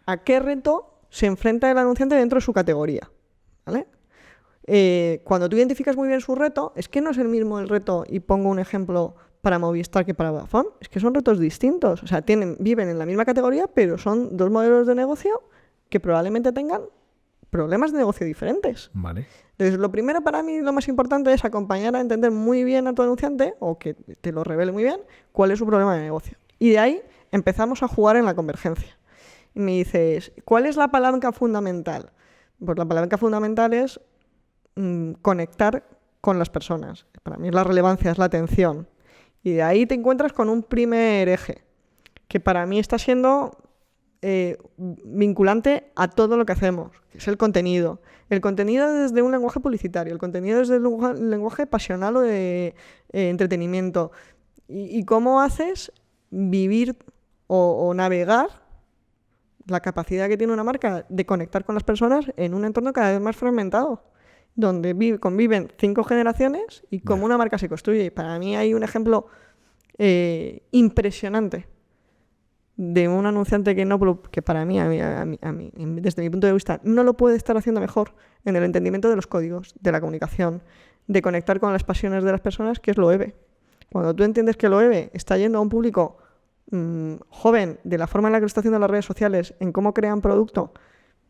a qué reto se enfrenta el anunciante dentro de su categoría, ¿vale? Cuando tú identificas muy bien su reto, es que no es el mismo el reto, y pongo un ejemplo para Movistar que para Vodafone, es que son retos distintos. O sea, viven en la misma categoría, pero son 2 modelos de negocio que probablemente tengan problemas de negocio diferentes. Vale. Entonces, lo primero para mí, lo más importante es acompañar a entender muy bien a tu anunciante, o que te lo revele muy bien, cuál es su problema de negocio. Y de ahí empezamos a jugar en la convergencia. Y me dices, ¿cuál es la palanca fundamental? Pues la palanca fundamental es conectar con las personas. Para mí la relevancia es la atención. Y de ahí te encuentras con un primer eje, que para mí está siendo vinculante a todo lo que hacemos, que es el contenido. El contenido desde un lenguaje publicitario, el contenido desde un lenguaje pasional o de entretenimiento. Y cómo haces vivir o navegar la capacidad que tiene una marca de conectar con las personas en un entorno cada vez más fragmentado, donde conviven 5 generaciones y cómo una marca se construye. Para mí hay un ejemplo impresionante de un anunciante que para mí, desde mi punto de vista, no lo puede estar haciendo mejor en el entendimiento de los códigos, de la comunicación, de conectar con las pasiones de las personas, que es Loewe. Cuando tú entiendes que Loewe está yendo a un público joven, de la forma en la que lo está haciendo las redes sociales, en cómo crean producto,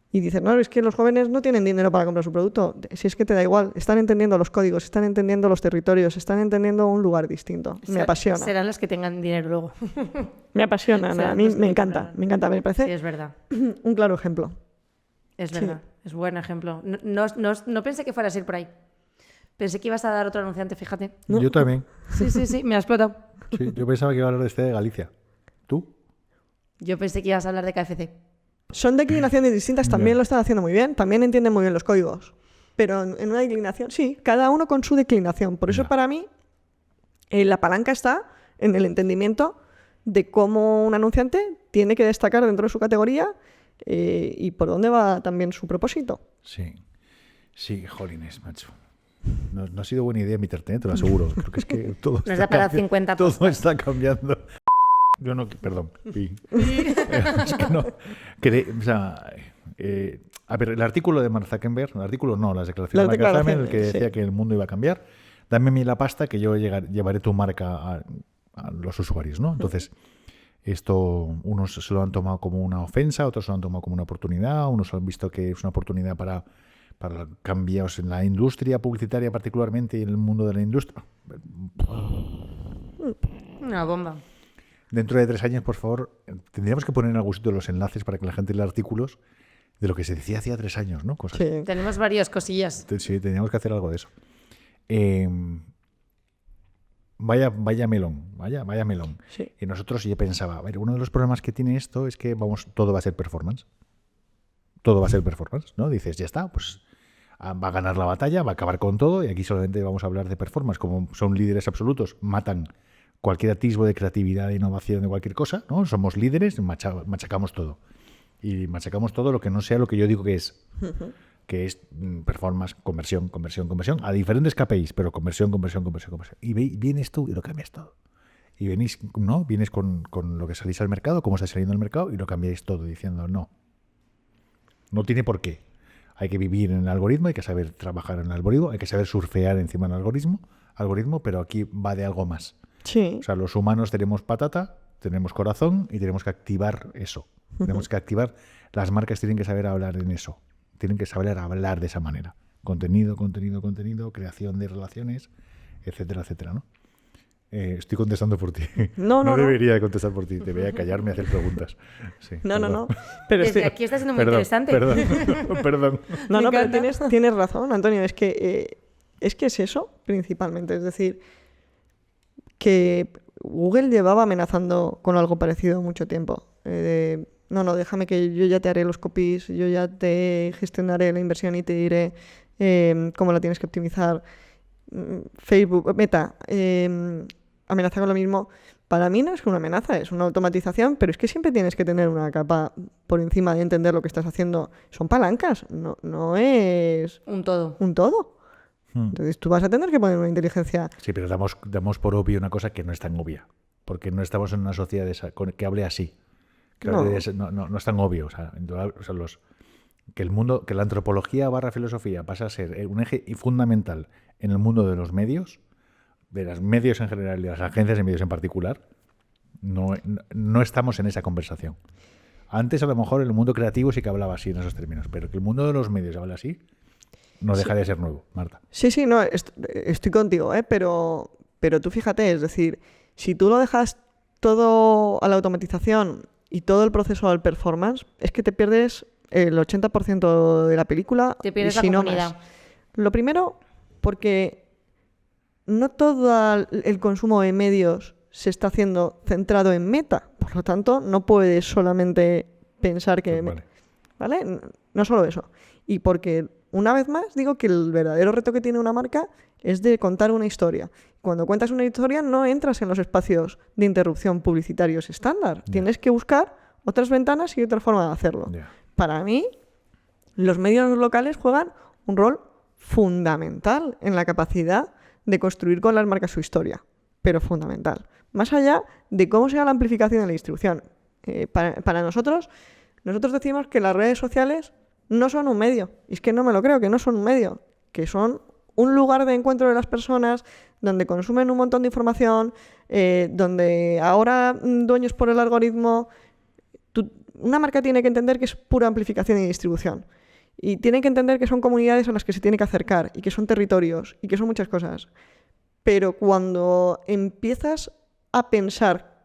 y dices, no, es que los jóvenes no tienen dinero para comprar su producto. Si es que te da igual, están entendiendo los códigos, están entendiendo los territorios, están entendiendo un lugar distinto. Me apasiona. Serán los que tengan dinero luego. Me apasiona, Serán a mí los que me encanta, comprarán. me encanta. Me Sí, parece es verdad. un claro ejemplo. Es Sí. verdad. Es buen ejemplo. No pensé que fueras a ir por ahí. Pensé que ibas a dar otro anunciante, fíjate. No. Yo también. Sí, me ha explotado. Sí, yo pensaba que iba a hablar de este de Galicia. ¿Tú? Yo pensé que ibas a hablar de KFC. Son declinaciones distintas, también Ya. lo están haciendo muy bien, también entienden muy bien los códigos. pero en una declinación, sí, cada uno con su declinación. Por eso Ya. para mí la palanca está en el entendimiento de cómo un anunciante tiene que destacar dentro de su categoría y por dónde va también su propósito. Sí. Sí, jolines, macho. No ha sido buena idea meterte, te lo aseguro. Creo que es que todo Nos da para 50 todo podcasts. está cambiando. Yo no, perdón. Sí. Es que no. O sea, a ver, el artículo de Mark Zuckerberg, las declaraciones de Mark Zuckerberg, el que decía sí. que el mundo iba a cambiar. Dame a mí la pasta que yo llevaré tu marca a los usuarios, ¿no? Entonces, esto unos se lo han tomado como una ofensa, otros se lo han tomado como una oportunidad, unos han visto que es una oportunidad para cambios en la industria publicitaria particularmente y en el mundo de la industria. Una bomba. Dentro de 3 años, por favor, tendríamos que poner en algún sitio los enlaces para que la gente lea artículos de lo que se decía hacía 3 años, ¿no? Cosas. Sí. Tenemos varias cosillas. Sí, teníamos que hacer algo de eso. Vaya melón. Sí. Y nosotros yo pensaba, a ver, uno de los problemas que tiene esto es que todo va a ser performance. Todo va a ser performance, ¿no? Dices, ya está, pues va a ganar la batalla, va a acabar con todo y aquí solamente vamos a hablar de performance. Como son líderes absolutos, matan cualquier atisbo de creatividad, de innovación, de cualquier cosa, ¿no? Somos líderes, machacamos todo. Y machacamos todo lo que no sea lo que yo digo que es. Que es performance, conversión. A diferentes KPIs, pero conversión. Y vienes tú y lo cambias todo. Y vienes con lo que salís al mercado, cómo está saliendo el mercado, y lo cambiáis todo diciendo no. No tiene por qué. Hay que vivir en el algoritmo, hay que saber trabajar en el algoritmo, hay que saber surfear encima del algoritmo, pero aquí va de algo más. Sí. O sea, los humanos tenemos patata, tenemos corazón y tenemos que activar eso. Tenemos que activar, las marcas tienen que saber hablar en eso. Tienen que saber hablar de esa manera. Contenido, creación de relaciones, etcétera, ¿no? Estoy contestando por ti. No. Debería de contestar por ti. Debería callarme y hacer preguntas. Sí, No. Pero Desde aquí está siendo muy interesante. Perdón. No, Me pero encanta. tienes razón, Antonio. Es que es eso, principalmente. Es decir, que Google llevaba amenazando con algo parecido mucho tiempo. No, déjame que yo ya te haré los copies, yo ya te gestionaré la inversión y te diré cómo la tienes que optimizar. Facebook, Meta, amenaza con lo mismo. Para mí no es una amenaza, es una automatización, pero es que siempre tienes que tener una capa por encima de entender lo que estás haciendo. Son palancas, no es Un todo. un todo. Entonces tú vas a tener que poner una inteligencia. Sí, pero damos por obvio una cosa que no es tan obvia. Porque no estamos en una sociedad que hable así. No es tan obvio. O sea, que la antropología / filosofía pasa a ser un eje fundamental en el mundo de los medios, de los medios en general y de las agencias de medios en particular, no estamos en esa conversación. Antes, a lo mejor, en el mundo creativo sí que hablaba así en esos términos, pero que el mundo de los medios habla así, no deja de ser nuevo, Marta. Sí, no, estoy contigo, pero tú fíjate, es decir, si tú lo dejas todo a la automatización y todo el proceso al performance, es que te pierdes el 80% de la película. Te pierdes y si la no comunidad. más. Lo primero, porque no todo el consumo de medios se está haciendo centrado en Meta. Por lo tanto, no puedes solamente pensar que... Pues vale. ¿Vale? No solo eso. Y porque, una vez más, digo que el verdadero reto que tiene una marca es de contar una historia. Cuando cuentas una historia no entras en los espacios de interrupción publicitarios estándar. Tienes que buscar otras ventanas y otra forma de hacerlo. Ya. Para mí, los medios locales juegan un rol fundamental en la capacidad de construir con las marcas su historia, pero fundamental. Más allá de cómo sea la amplificación de la distribución. Para nosotros decimos que las redes sociales no son un medio. Y es que no me lo creo, que no son un medio, que son un lugar de encuentro de las personas donde consumen un montón de información, donde ahora dueños por el algoritmo... Una marca tiene que entender que es pura amplificación y distribución. Y tiene que entender que son comunidades a las que se tiene que acercar y que son territorios y que son muchas cosas. Pero cuando empiezas a pensar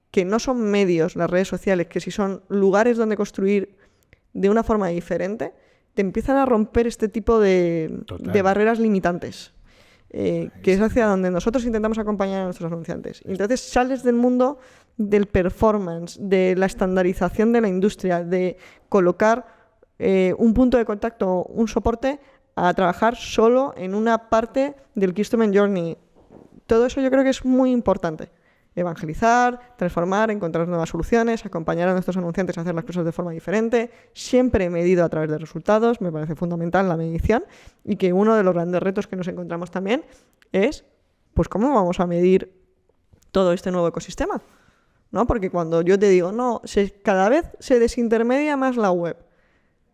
que no son medios las redes sociales, que si son lugares donde construir de una forma diferente, te empiezan a romper este tipo de barreras limitantes. Que es hacia donde nosotros intentamos acompañar a nuestros anunciantes. Y entonces sales del mundo del performance, de la estandarización de la industria, de colocar un punto de contacto, un soporte a trabajar solo en una parte del Customer Journey. Todo eso yo creo que es muy importante. Evangelizar, transformar, encontrar nuevas soluciones, acompañar a nuestros anunciantes a hacer las cosas de forma diferente, siempre medido a través de resultados, me parece fundamental la medición, y que uno de los grandes retos que nos encontramos también es, pues, ¿cómo vamos a medir todo este nuevo ecosistema? ¿No? Porque cuando yo te digo, no, cada vez se desintermedia más la web,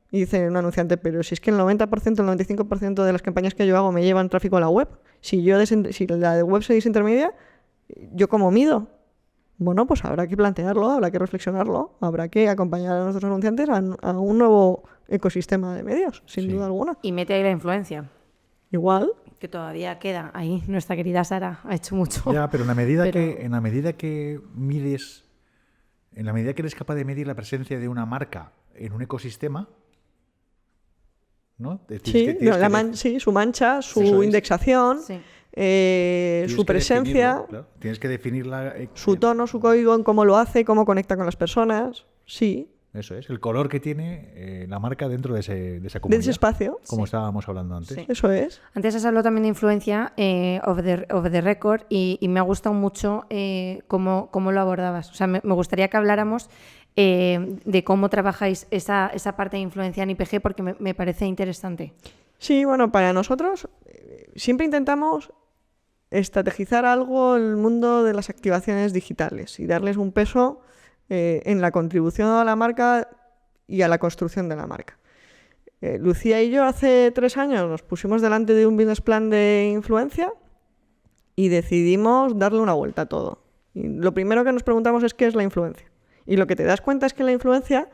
y dice un anunciante, pero si es que el 90%, el 95% de las campañas que yo hago me llevan tráfico a la web, si la web se desintermedia, ¿yo cómo mido? Bueno, pues habrá que plantearlo, habrá que reflexionarlo, habrá que acompañar a nuestros anunciantes a un nuevo ecosistema de medios, sin duda alguna. Y mete ahí la influencia. Igual. Que todavía queda ahí. Nuestra querida Sara ha hecho mucho. Ya, pero en la medida que mides, en la medida que eres capaz de medir la presencia de una marca en un ecosistema, ¿no? Sí, su mancha, su indexación. Sí. Su presencia, claro. Tienes que definirla, su tono, su código, en cómo lo hace, cómo conecta con las personas. Sí. Eso es, el color que tiene la marca dentro de esa comunidad. De ese espacio. Como estábamos hablando antes. Sí. Eso es. Antes has hablado también de influencia off the record y me ha gustado mucho cómo lo abordabas. O sea, me gustaría que habláramos de cómo trabajáis esa parte de influencia en IPG porque me parece interesante. Sí, bueno, para nosotros siempre intentamos estrategizar algo en el mundo de las activaciones digitales y darles un peso en la contribución a la marca y a la construcción de la marca. Lucía y yo hace 3 años nos pusimos delante de un business plan de influencia y decidimos darle una vuelta a todo. Y lo primero que nos preguntamos es ¿qué es la influencia? Y lo que te das cuenta es que la influencia,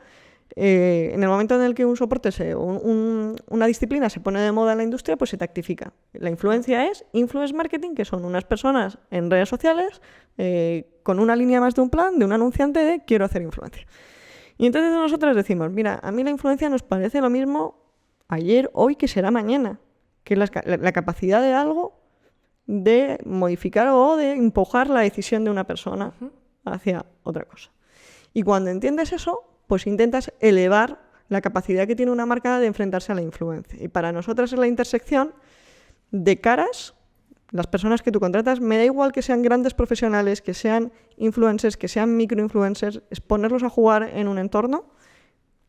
en el momento en el que un soporte, una disciplina se pone de moda en la industria, pues se tactifica. La influencia es influence marketing, que son unas personas en redes sociales con una línea más de un plan, de un anunciante de quiero hacer influencia. Y entonces nosotros decimos, mira, a mí la influencia nos parece lo mismo ayer, hoy, que será mañana. Que la capacidad de algo de modificar o de empujar la decisión de una persona hacia otra cosa. Y cuando entiendes eso, pues intentas elevar la capacidad que tiene una marca de enfrentarse a la influencia. Y para nosotros es la intersección de caras, las personas que tú contratas, me da igual que sean grandes profesionales, que sean influencers, que sean microinfluencers, es ponerlos a jugar en un entorno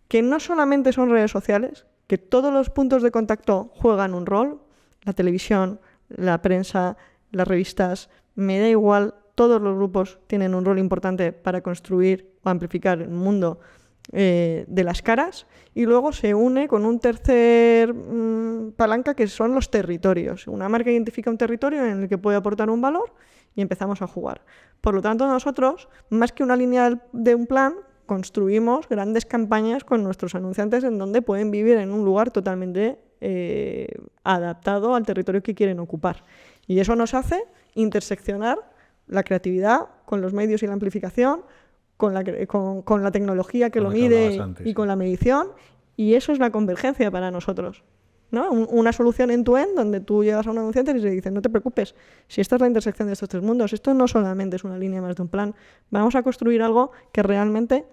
que no solamente son redes sociales, que todos los puntos de contacto juegan un rol, la televisión, la prensa, las revistas, me da igual, todos los grupos tienen un rol importante para construir o amplificar el mundo de las caras, y luego se une con un tercer palanca que son los territorios. Una marca identifica un territorio en el que puede aportar un valor y empezamos a jugar. Por lo tanto, nosotros, más que una línea de un plan, construimos grandes campañas con nuestros anunciantes en donde pueden vivir en un lugar totalmente adaptado al territorio que quieren ocupar. Y eso nos hace interseccionar la creatividad con los medios y la amplificación, con la tecnología que lo mide y con la medición, y eso es la convergencia para nosotros, ¿no? Una solución end-to-end donde tú llegas a un anunciante y le dices, no te preocupes, si esta es la intersección de estos 3 mundos, esto no solamente es una línea más de un plan, vamos a construir algo que realmente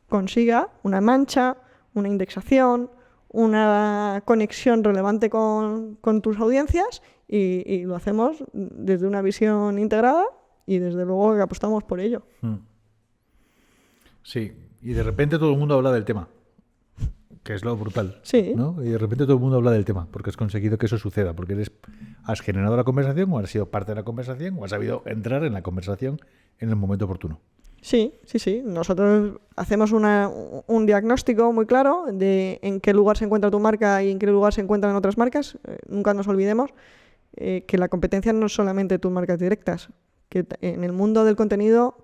consiga una mancha, una indexación, una conexión relevante con tus audiencias y lo hacemos desde una visión integrada y desde luego que apostamos por ello. Sí, y de repente todo el mundo habla del tema, que es lo brutal. Sí. ¿No? Y de repente todo el mundo habla del tema, porque has conseguido que eso suceda, porque has generado la conversación, o has sido parte de la conversación, o has sabido entrar en la conversación en el momento oportuno. Sí. Nosotros hacemos un diagnóstico muy claro de en qué lugar se encuentra tu marca y en qué lugar se encuentran otras marcas. Nunca nos olvidemos que la competencia no es solamente tus marcas directas, que en el mundo del contenido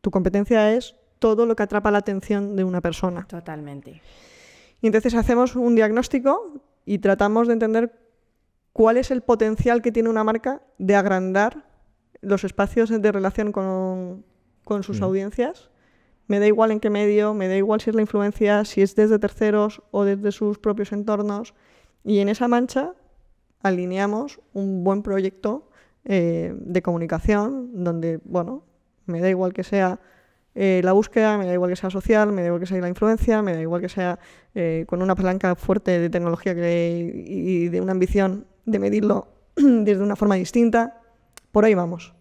tu competencia es todo lo que atrapa la atención de una persona. Totalmente. Y entonces hacemos un diagnóstico y tratamos de entender cuál es el potencial que tiene una marca de agrandar los espacios de relación con sus audiencias. Me da igual en qué medio, me da igual si es la influencia, si es desde terceros o desde sus propios entornos. Y en esa mancha alineamos un buen proyecto de comunicación donde, bueno, me da igual que sea la búsqueda, me da igual que sea social, me da igual que sea la influencia, me da igual que sea con una palanca fuerte de tecnología y de una ambición de medirlo desde una forma distinta. Por ahí vamos.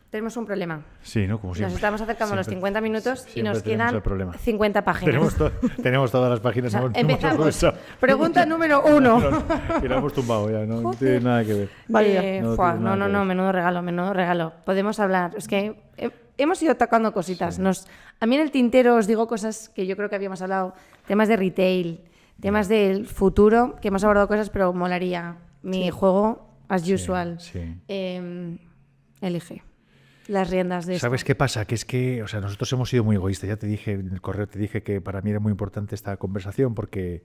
Tenemos un problema. Sí, ¿no? Como siempre. Nos estamos acercando a los 50 minutos y nos tenemos quedan el problema. 50 páginas. Tenemos todas las páginas. O sea, no hemos empezamos. aprovechado. Pregunta número 1. Y la hemos tumbado ya, no tiene nada que ver. Vale, No Fua, tiene nada que ver. menudo regalo. Podemos hablar. Es que hemos ido tocando cositas. A mí en el tintero os digo cosas que yo creo que habíamos hablado. Temas de retail, temas del futuro, que hemos abordado cosas, pero molaría. Mi juego, as usual. Sí. Elige las riendas de esto. ¿Sabes qué pasa? Que es que, o sea, nosotros hemos sido muy egoístas. Ya te dije en el correo, te dije que para mí era muy importante esta conversación porque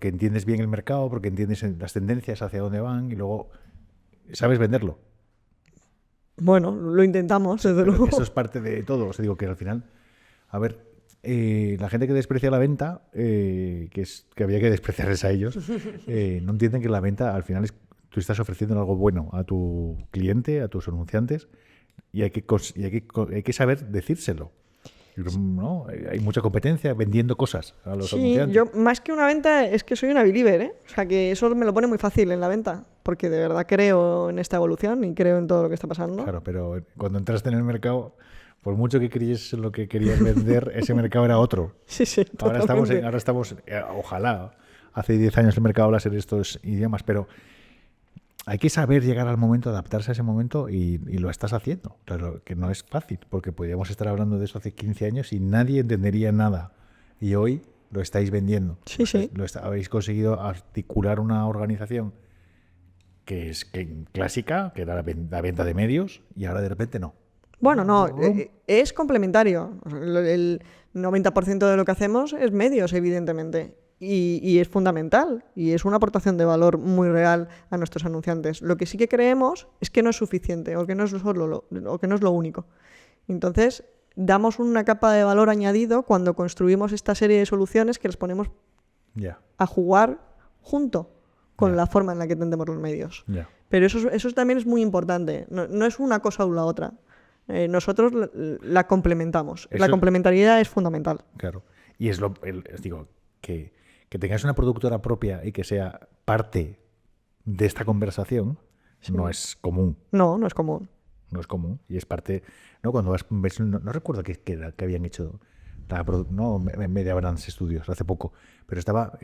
entiendes bien el mercado, porque entiendes las tendencias hacia dónde van y luego sabes venderlo. Bueno, lo intentamos, desde Pero luego. que eso es parte de todo. O sea, digo que al final, a ver, la gente que desprecia la venta, que había que despreciarles a ellos, no entienden que la venta al final tú estás ofreciendo algo bueno a tu cliente, a tus anunciantes, y hay que saber decírselo. ¿No? Hay mucha competencia vendiendo cosas a los Sí, anunciantes. yo más que una venta es que soy una believer, ¿eh? O sea, que eso me lo pone muy fácil en la venta, porque de verdad creo en esta evolución y creo en todo lo que está pasando. Claro, pero cuando entraste en el mercado, por mucho que creyes lo que querías vender, ese mercado era otro. Sí, sí, Ahora totalmente. estamos, ojalá, hace 10 años el mercado habla de estos idiomas, pero hay que saber llegar al momento, adaptarse a ese momento y lo estás haciendo. Claro, que no es fácil, porque podríamos estar hablando de eso hace 15 años y nadie entendería nada. Y hoy lo estáis vendiendo. Sí, sí. Habéis conseguido articular una organización que es clásica, que era la venta de medios, y ahora de repente no. Bueno, no, es complementario. O sea, el 90% de lo que hacemos es medios, evidentemente. Y es fundamental. Y es una aportación de valor muy real a nuestros anunciantes. Lo que sí que creemos es que no es suficiente o que no es o que no es lo único. Entonces, damos una capa de valor añadido cuando construimos esta serie de soluciones que les ponemos Ya, a jugar junto con Ya. la forma en la que entendemos los medios. ya. Pero eso también es muy importante. No es una cosa o la otra. Nosotros la complementamos. La Eso- complementariedad es fundamental. Claro. Y digo, que tengáis una productora propia y que sea parte de esta conversación no es común. No es común. No es común. Y es parte, ¿no? Cuando ves, no recuerdo qué habían hecho. Media Brands Studios hace poco, pero estaba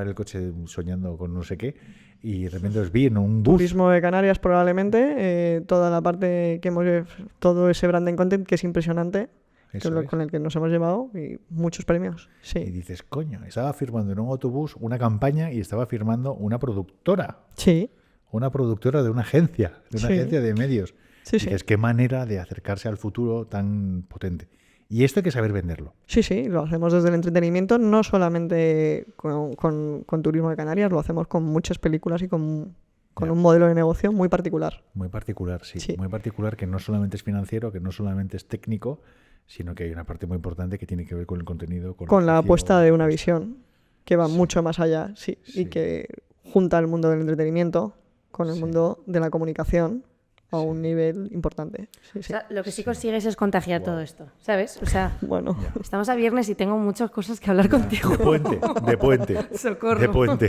en el coche soñando con no sé qué y de repente os vi en un bus. Turismo de Canarias probablemente, toda la parte que todo ese branding content que es impresionante, que Eso es lo es. con el que nos hemos llevado y muchos premios. Y Sí. dices, coño, estaba firmando en un autobús una campaña y estaba firmando una productora Sí. de una agencia, Sí. agencia de medios. Sí, Y sí. dices, qué manera de acercarse al futuro tan potente. Y esto hay que saber venderlo. Sí, sí, lo hacemos desde el entretenimiento, no solamente con Turismo de Canarias, lo hacemos con muchas películas y con Ya. un modelo de negocio muy particular. Muy particular, sí. Sí. Muy particular, que no solamente es financiero, que no solamente es técnico, sino que hay una parte muy importante que tiene que ver con el contenido. Con la oficio, apuesta de una apuesta. visión que va Sí. mucho más allá, sí, Sí. y que junta el mundo del entretenimiento con el Sí. mundo de la comunicación a Sí. un nivel importante. Sí, O sí. sea, lo que sí consigues es contagiar todo esto, ¿sabes? O sea, Bueno, estamos a viernes y tengo muchas cosas que hablar contigo. De puente. Socorro. De puente.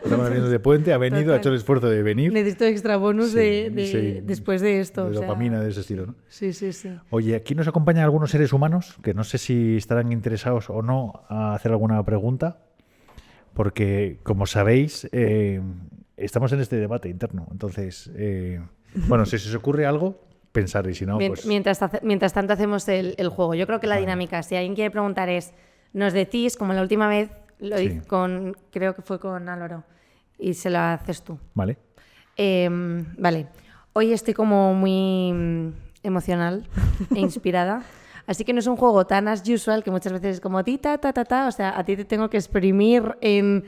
Estamos hablando de puente, ha venido, Total. ha hecho el esfuerzo de venir. Necesito extra bonus Sí, de sí. después de esto. De o sea, dopamina de ese estilo, ¿no? Sí, sí, sí. Oye, aquí nos acompañan algunos seres humanos que no sé si estarán interesados o no a hacer alguna pregunta, porque, como sabéis, estamos en este debate interno. Entonces, bueno, si se os ocurre algo, pensar, y si no, pues... Mientras tanto hacemos el juego. Yo creo que la dinámica, si alguien quiere preguntar es, nos decís, como la última vez, lo Sí. hice creo que fue con Álvaro, y se lo haces tú. Vale. Vale, hoy estoy como muy emocional e inspirada, así que no es un juego tan as usual que muchas veces es como ti, ta, ta, ta, ta, o sea, a ti te tengo que exprimir en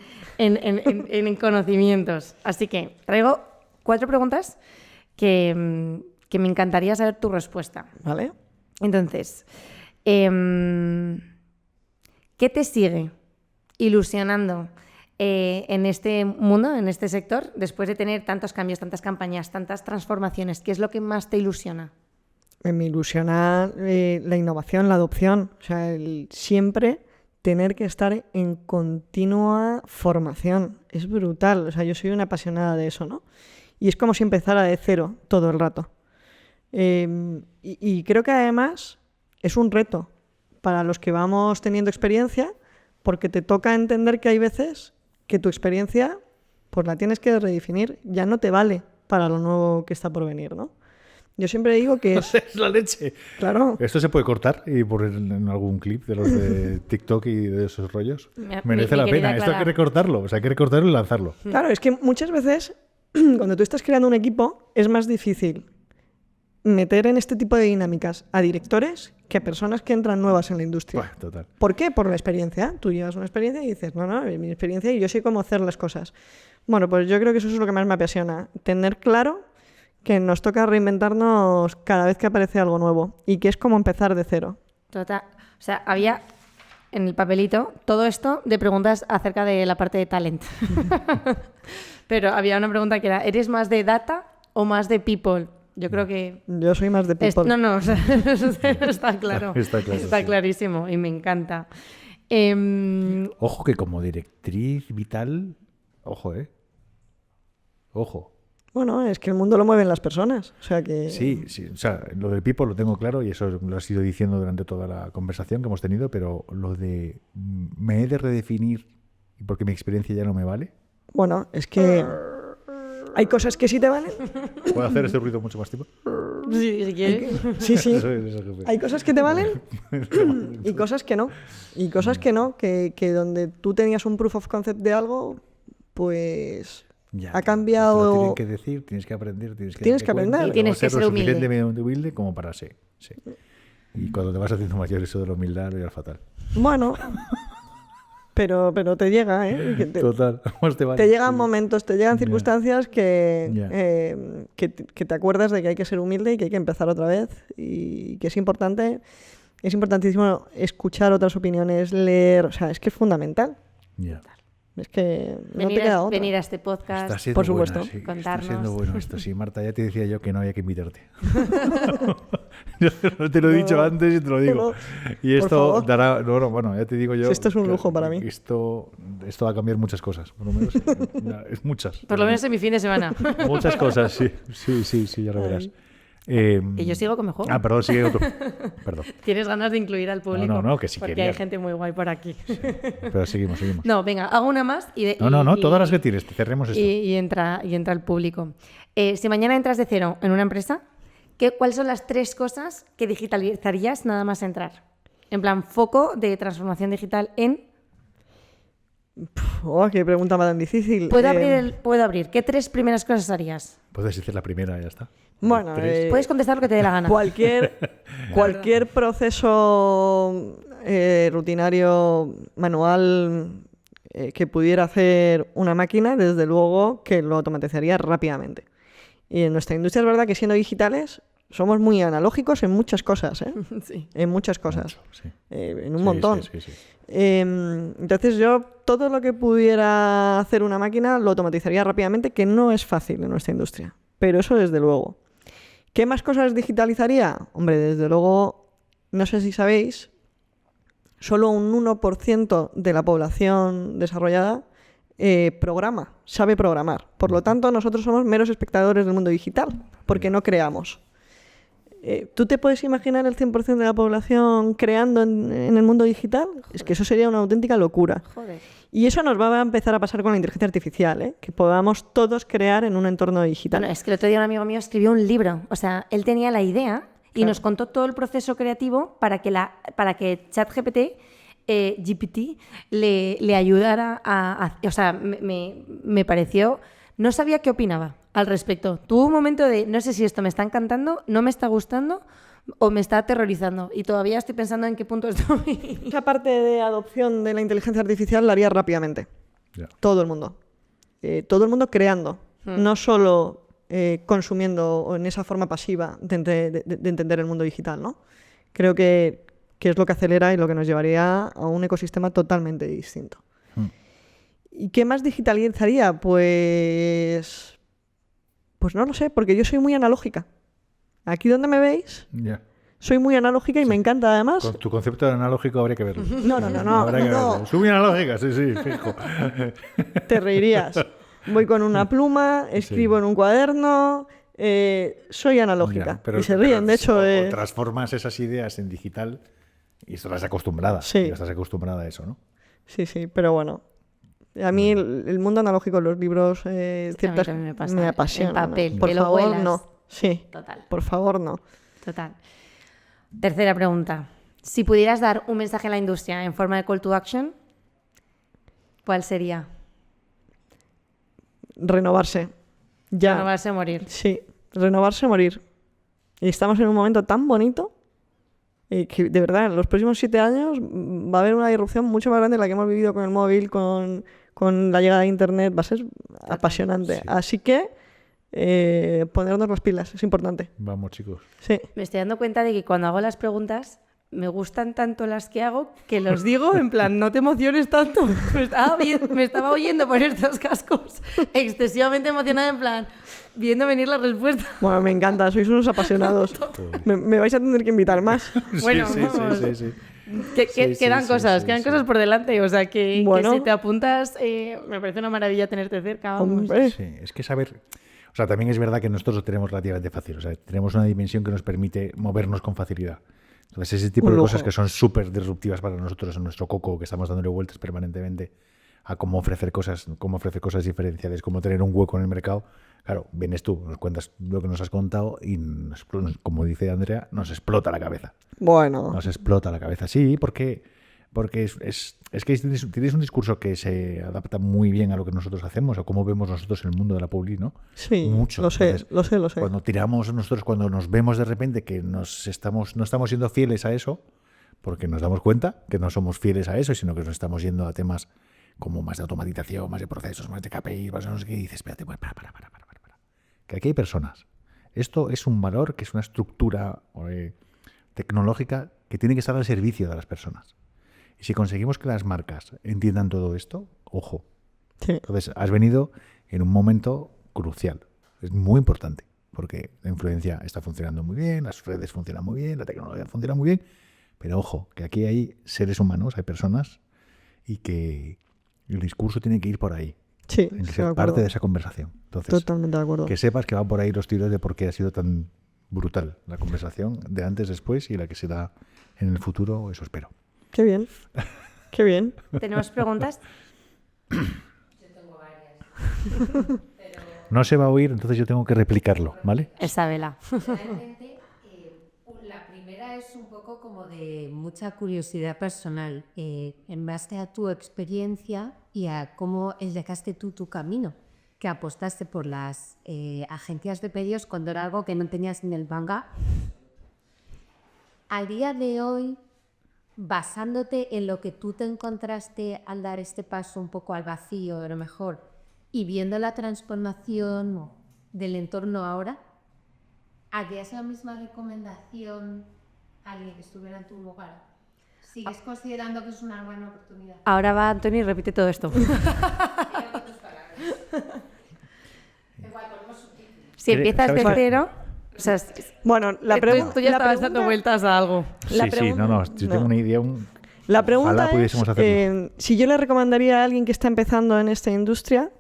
conocimientos. Así que traigo 4 preguntas que me encantaría saber tu respuesta. ¿vale? Entonces, ¿qué te sigue ilusionando en este mundo, en este sector, después de tener tantos cambios, tantas campañas, tantas transformaciones? ¿Qué es lo que más te ilusiona? Me ilusiona la innovación, la adopción. O sea, el siempre tener que estar en continua formación. Es brutal. O sea, yo soy una apasionada de eso, ¿no? Y es como si empezara de cero todo el rato. Y creo que además es un reto para los que vamos teniendo experiencia, porque te toca entender que hay veces que tu experiencia pues la tienes que redefinir. Ya no te vale para lo nuevo que está por venir, ¿no? Yo siempre digo que Es la leche. Claro. ¿Esto se puede cortar y poner en algún clip de los de TikTok y de esos rollos? Merece la pena. Esto hay que recortarlo. O sea, hay que recortarlo y lanzarlo. Claro, es que muchas veces cuando tú estás creando un equipo es más difícil meter en este tipo de dinámicas a directores que a personas que entran nuevas en la industria. Buah, total. ¿Por qué? Por la experiencia. Tú llevas una experiencia y dices, no, es mi experiencia y yo sé cómo hacer las cosas. Bueno, pues yo creo que eso es lo que más me apasiona. Tener claro que nos toca reinventarnos cada vez que aparece algo nuevo y que es como empezar de cero. Total. O sea, había en el papelito todo esto de preguntas acerca de la parte de talent. Pero había una pregunta que era, ¿eres más de data o más de people? Yo creo que... Yo soy más de people. No, o sea, está claro. Está claro, Está sí. clarísimo y me encanta. Ojo que como directriz vital... Ojo, ¿eh? Ojo. Bueno, es que el mundo lo mueven las personas. O sea que... Sí, o sea, lo del people lo tengo claro y eso lo has ido diciendo durante toda la conversación que hemos tenido, pero lo de me he de redefinir porque mi experiencia ya no me vale. Bueno, es que hay cosas que sí te valen. ¿Puedo hacer este ruido mucho más tiempo? Sí, si quieres. Sí, sí. Eso es, jefe. Hay cosas que te valen y cosas que no. Y cosas que no, que donde tú tenías un proof of concept de algo, pues Ya, ha cambiado... Te lo tienen que decir, tienes que aprender, tienes que Tienes darte que aprender. cuenta, Y tienes o que ser lo humilde. suficientemente humilde como para ser. Sí. Y cuando te vas haciendo mayor, eso de la humildad lo llevas fatal. Bueno, pero te llega, ¿eh? Que Total. Más te vale. te llegan Sí. momentos, te llegan Ya. circunstancias que, Ya. que te acuerdas de que hay que ser humilde y que hay que empezar otra vez y que es importante, es importantísimo escuchar otras opiniones, leer, o sea, es que es fundamental. Ya. Es que no te queda otra. Venir a este podcast. Está siendo por supuesto. buena, sí, Contarnos. Está siendo bueno esto, sí. Marta, ya te decía yo que no había que invitarte. Yo te lo he dicho antes y te lo digo. Y por esto favor. dará... Bueno, ya te digo yo... Si esto es un lujo para mí. Esto va a cambiar muchas cosas. Por lo menos, es muchas. Por lo menos en mi fin de semana. Muchas cosas, sí. Sí, ya lo verás. Y yo sigo con mi juego. Perdón, sigue otro. Perdón. Tienes ganas de incluir al público. No, que sí porque quería. hay gente muy guay por aquí. Pero seguimos. No, venga, hago una más y... No, y- todas las que tienes, cerremos esto. y entra el público. Si mañana entras de cero en una empresa, ¿cuáles son las 3 cosas que digitalizarías nada más entrar? En plan, foco de transformación digital en... Oh, qué pregunta más tan difícil. Puedo abrir. ¿Qué 3 primeras cosas harías? Puedes decir la primera, ya está. Bueno, Puedes contestar lo que te dé la gana. cualquier proceso rutinario, manual, que pudiera hacer una máquina, desde luego que lo automatizaría rápidamente. Y en nuestra industria es verdad que siendo digitales somos muy analógicos en muchas cosas, ¿eh? Sí. En muchas cosas. Mucho, sí. En un Sí, montón. sí. Entonces yo todo lo que pudiera hacer una máquina lo automatizaría rápidamente, que no es fácil en nuestra industria. Pero eso desde luego. ¿Qué más cosas digitalizaría? Hombre, desde luego, no sé si sabéis, solo un 1% de la población desarrollada sabe programar. Por lo tanto, nosotros somos meros espectadores del mundo digital, porque no creamos. ¿Tú te puedes imaginar el 100% de la población creando en el mundo digital? Es que eso sería una auténtica locura. Joder. Y eso nos va a empezar a pasar con la inteligencia artificial, ¿eh? Que podamos todos crear en un entorno digital. Bueno, es que el otro día un amigo mío escribió un libro. O sea, él tenía la idea y nos contó todo el proceso creativo para que ChatGPT GPT le ayudara o sea, me pareció... No sabía qué opinaba al respecto. Tuvo un momento de, no sé si esto me está encantando, no me está gustando o me está aterrorizando. Y todavía estoy pensando en qué punto estoy. Esa parte de adopción de la inteligencia artificial la haría rápidamente. Ya. Todo el mundo. Todo el mundo creando. No solo consumiendo en esa forma pasiva de entender el mundo digital, ¿no? Creo que es lo que acelera y lo que nos llevaría a un ecosistema totalmente distinto. ¿Y qué más digitalizaría? Pues no lo sé, porque yo soy muy analógica. Aquí donde me veis, Ya. soy muy analógica y me encanta además. Con tu concepto de analógico habría que verlo. No, Habrá que verlo. Soy muy analógica, sí, fijo. te reirías. Voy con una pluma, escribo en un cuaderno, soy analógica. Ya, y se ríen, de hecho. o transformas esas ideas en digital y estás acostumbrada. Sí. Ya estás acostumbrada a eso, ¿no? Sí, pero bueno. A mí el mundo analógico, los libros, ciertas también me pasa. me apasionan. En papel, ¿no? Por que lo favor, vuelas. no. Sí, Total. por favor, no. Total. Tercera pregunta. Si pudieras dar un mensaje a la industria en forma de call to action, ¿cuál sería? Renovarse. Ya. Renovarse o morir. Sí, renovarse o morir. Y estamos en un momento tan bonito que, de verdad, en los próximos 7 años va a haber una irrupción mucho más grande de la que hemos vivido con el móvil, con la llegada de Internet. Va a ser apasionante. Sí. Así que ponernos las pilas, es importante. Vamos, chicos. Sí. Me estoy dando cuenta de que cuando hago las preguntas me gustan tanto las que hago que los digo en plan, no te emociones tanto. Me estaba oyendo por estos cascos excesivamente emocionada en plan, viendo venir la respuesta. Bueno, me encanta, sois unos apasionados. Me vais a tener que invitar más. Bueno, sí. quedan cosas, sí. cosas por delante, o sea que Bueno. si te apuntas, me parece una maravilla tenerte cerca. Vamos. Hombre. Sí, es que saber... O sea, también es verdad que nosotros lo tenemos relativamente fácil. O sea, tenemos una dimensión que nos permite movernos con facilidad. Entonces, ese tipo Un de lujo. cosas que son súper disruptivas para nosotros en nuestro coco, que estamos dándole vueltas permanentemente a cómo ofrecer cosas diferenciales, cómo tener un hueco en el mercado. Claro, vienes tú, nos cuentas lo que nos has contado y, como dice Andrea, nos explota la cabeza. Bueno, Nos explota la cabeza. Sí, porque es que tienes un discurso que se adapta muy bien a lo que nosotros hacemos, a cómo vemos nosotros el mundo de la publi, ¿no? sí, Mucho. lo sé, Entonces, lo sé. Cuando tiramos nosotros, cuando nos vemos de repente que no estamos siendo fieles a eso, porque nos damos cuenta que no somos fieles a eso, sino que nos estamos yendo a temas como más de automatización, más de procesos, más de KPI, más de no sé qué, y dices, espérate, pues para. Que aquí hay personas. Esto es un valor que es una estructura tecnológica que tiene que estar al servicio de las personas. Y si conseguimos que las marcas entiendan todo esto, ojo. Sí. Entonces, has venido en un momento crucial. Es muy importante, porque la influencia está funcionando muy bien, las redes funcionan muy bien, la tecnología funciona muy bien, pero ojo, que aquí hay seres humanos, hay personas, y que el discurso tiene que ir por ahí, Sí, en que estoy de ser acuerdo. parte de esa conversación. Entonces, Totalmente de acuerdo. que sepas que van por ahí los tiros de por qué ha sido tan brutal la conversación de antes, después y la que será en el futuro, eso espero. Qué bien. Qué bien. ¿Tenemos preguntas? No se va a oír, entonces yo tengo que replicarlo, ¿vale? Isabela. Realmente, la primera es un poco como de mucha curiosidad personal, en base a tu experiencia y a cómo elegiste tú tu camino, que apostaste por las agencias de pedidos cuando era algo que no tenías en el manga. A día de hoy, basándote en lo que tú te encontraste al dar este paso un poco al vacío, a lo mejor, y viendo la transformación del entorno ahora, ¿harías la misma recomendación a alguien que estuviera en tu lugar? ¿Sigues considerando que es una buena oportunidad? Ahora va Antonio y repite todo esto. Si empiezas de ¿Sabes? cero, o sea, Bueno, la pregunta. tú ya estabas dando vueltas a algo. La Sí, pregunta- no, yo tengo no. una idea. La pregunta Ojalá es, pudiésemos hacerlo. si yo le recomendaría a alguien que está empezando en esta industria,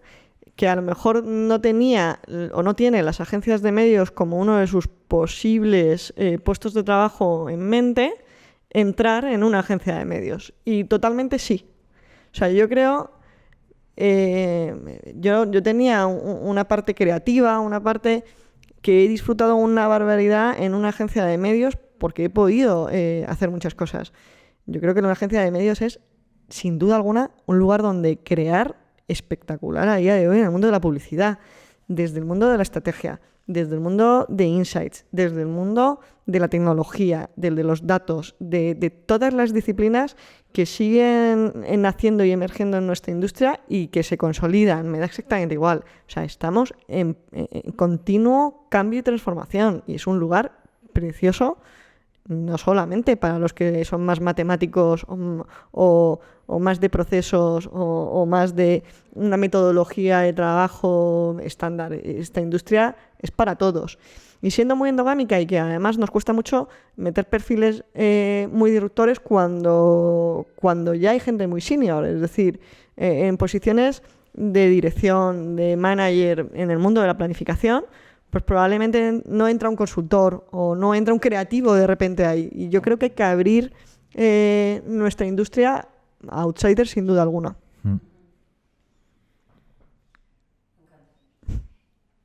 que a lo mejor no tenía o no tiene las agencias de medios como uno de sus posibles puestos de trabajo en mente, entrar en una agencia de medios. Y totalmente sí. O sea, yo creo... yo tenía una parte creativa, una parte que he disfrutado una barbaridad en una agencia de medios porque he podido hacer muchas cosas. Yo creo que una agencia de medios es, sin duda alguna, un lugar donde crear espectacular a día de hoy en el mundo de la publicidad, desde el mundo de la estrategia, desde el mundo de insights, desde el mundo de la tecnología, del de los datos, de todas las disciplinas que siguen naciendo y emergiendo en nuestra industria y que se consolidan. Me da exactamente igual. O sea, estamos en continuo cambio y transformación y es un lugar precioso, no solamente para los que son más matemáticos o más de procesos o más de una metodología de trabajo estándar. Esta industria es para todos. Y siendo muy endogámica y que además nos cuesta mucho meter perfiles muy disruptores cuando ya hay gente muy senior, es decir, en posiciones de dirección, de manager en el mundo de la planificación, pues probablemente no entra un consultor o no entra un creativo de repente ahí. Y yo creo que hay que abrir nuestra industria a outsiders sin duda alguna.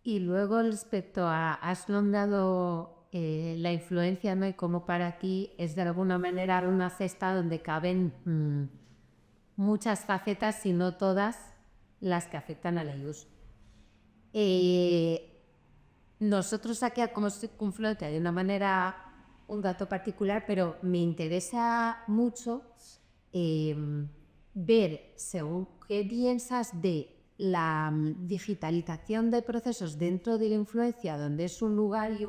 Y luego respecto a, has nombrado la influencia, ¿no? Y cómo para ti es de alguna manera una cesta donde caben muchas facetas, si no todas, las que afectan a la IUS. Nosotros aquí como Confluente de una manera, un dato particular, pero me interesa mucho ver según qué piensas de la digitalización de procesos dentro de la influencia, donde es un lugar y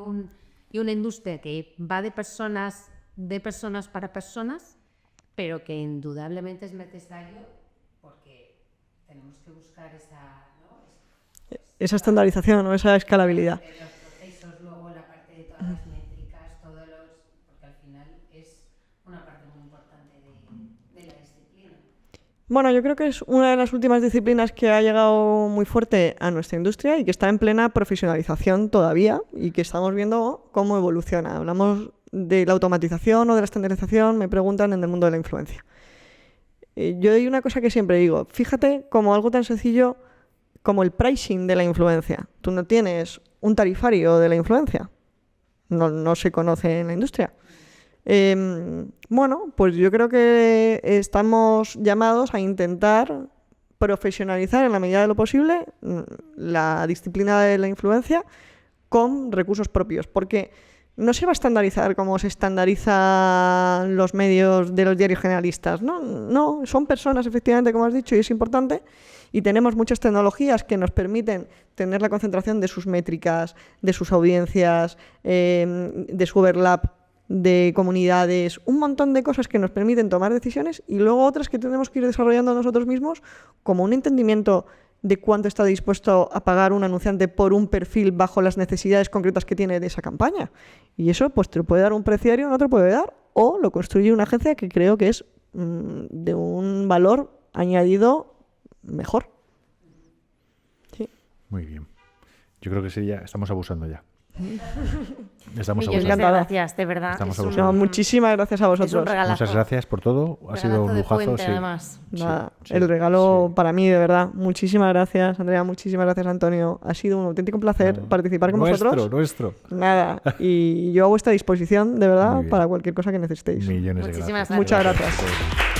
una industria que va de personas para personas, pero que indudablemente es necesario porque tenemos que buscar esa estandarización o esa escalabilidad. los procesos, luego la parte de todas las métricas, porque al final es una parte muy importante de la disciplina. Bueno, yo creo que es una de las últimas disciplinas que ha llegado muy fuerte a nuestra industria y que está en plena profesionalización todavía y que estamos viendo cómo evoluciona. Hablamos de la automatización o de la estandarización, me preguntan en el mundo de la influencia. Yo hay una cosa que siempre digo, fíjate como algo tan sencillo como el pricing de la influencia. Tú no tienes un tarifario de la influencia, no se conoce en la industria. Bueno, pues yo creo que estamos llamados a intentar profesionalizar en la medida de lo posible la disciplina de la influencia con recursos propios, porque no se va a estandarizar como se estandarizan los medios de los diarios generalistas, no, son personas efectivamente, como has dicho, y es importante, y tenemos muchas tecnologías que nos permiten tener la concentración de sus métricas, de sus audiencias, de su overlap de comunidades, un montón de cosas que nos permiten tomar decisiones y luego otras que tenemos que ir desarrollando nosotros mismos como un entendimiento de cuánto está dispuesto a pagar un anunciante por un perfil bajo las necesidades concretas que tiene de esa campaña. Y eso pues te lo puede dar un preciario, no te lo puede dar, o lo construye una agencia que creo que es de un valor añadido mejor. Sí. Muy bien. Yo creo que sí, ya estamos abusando ya. Estamos Millones de abusando. gracias, de verdad. Estamos Es un- abusando. No, muchísimas gracias a es vosotros. un regalazo. Muchas gracias por todo. Ha sido un Regalazo de lujazo. puente, Sí. además. Nada, Sí, el regalo sí. para mí, de verdad. Muchísimas gracias, Andrea. Muchísimas gracias, Antonio. Ha sido un auténtico placer participar con vosotros. Nuestro. Nada, y yo a vuestra disposición, de verdad, Muy bien. para cualquier cosa que necesitéis. Millones de Muchísimas gracias. Muchas gracias. gracias.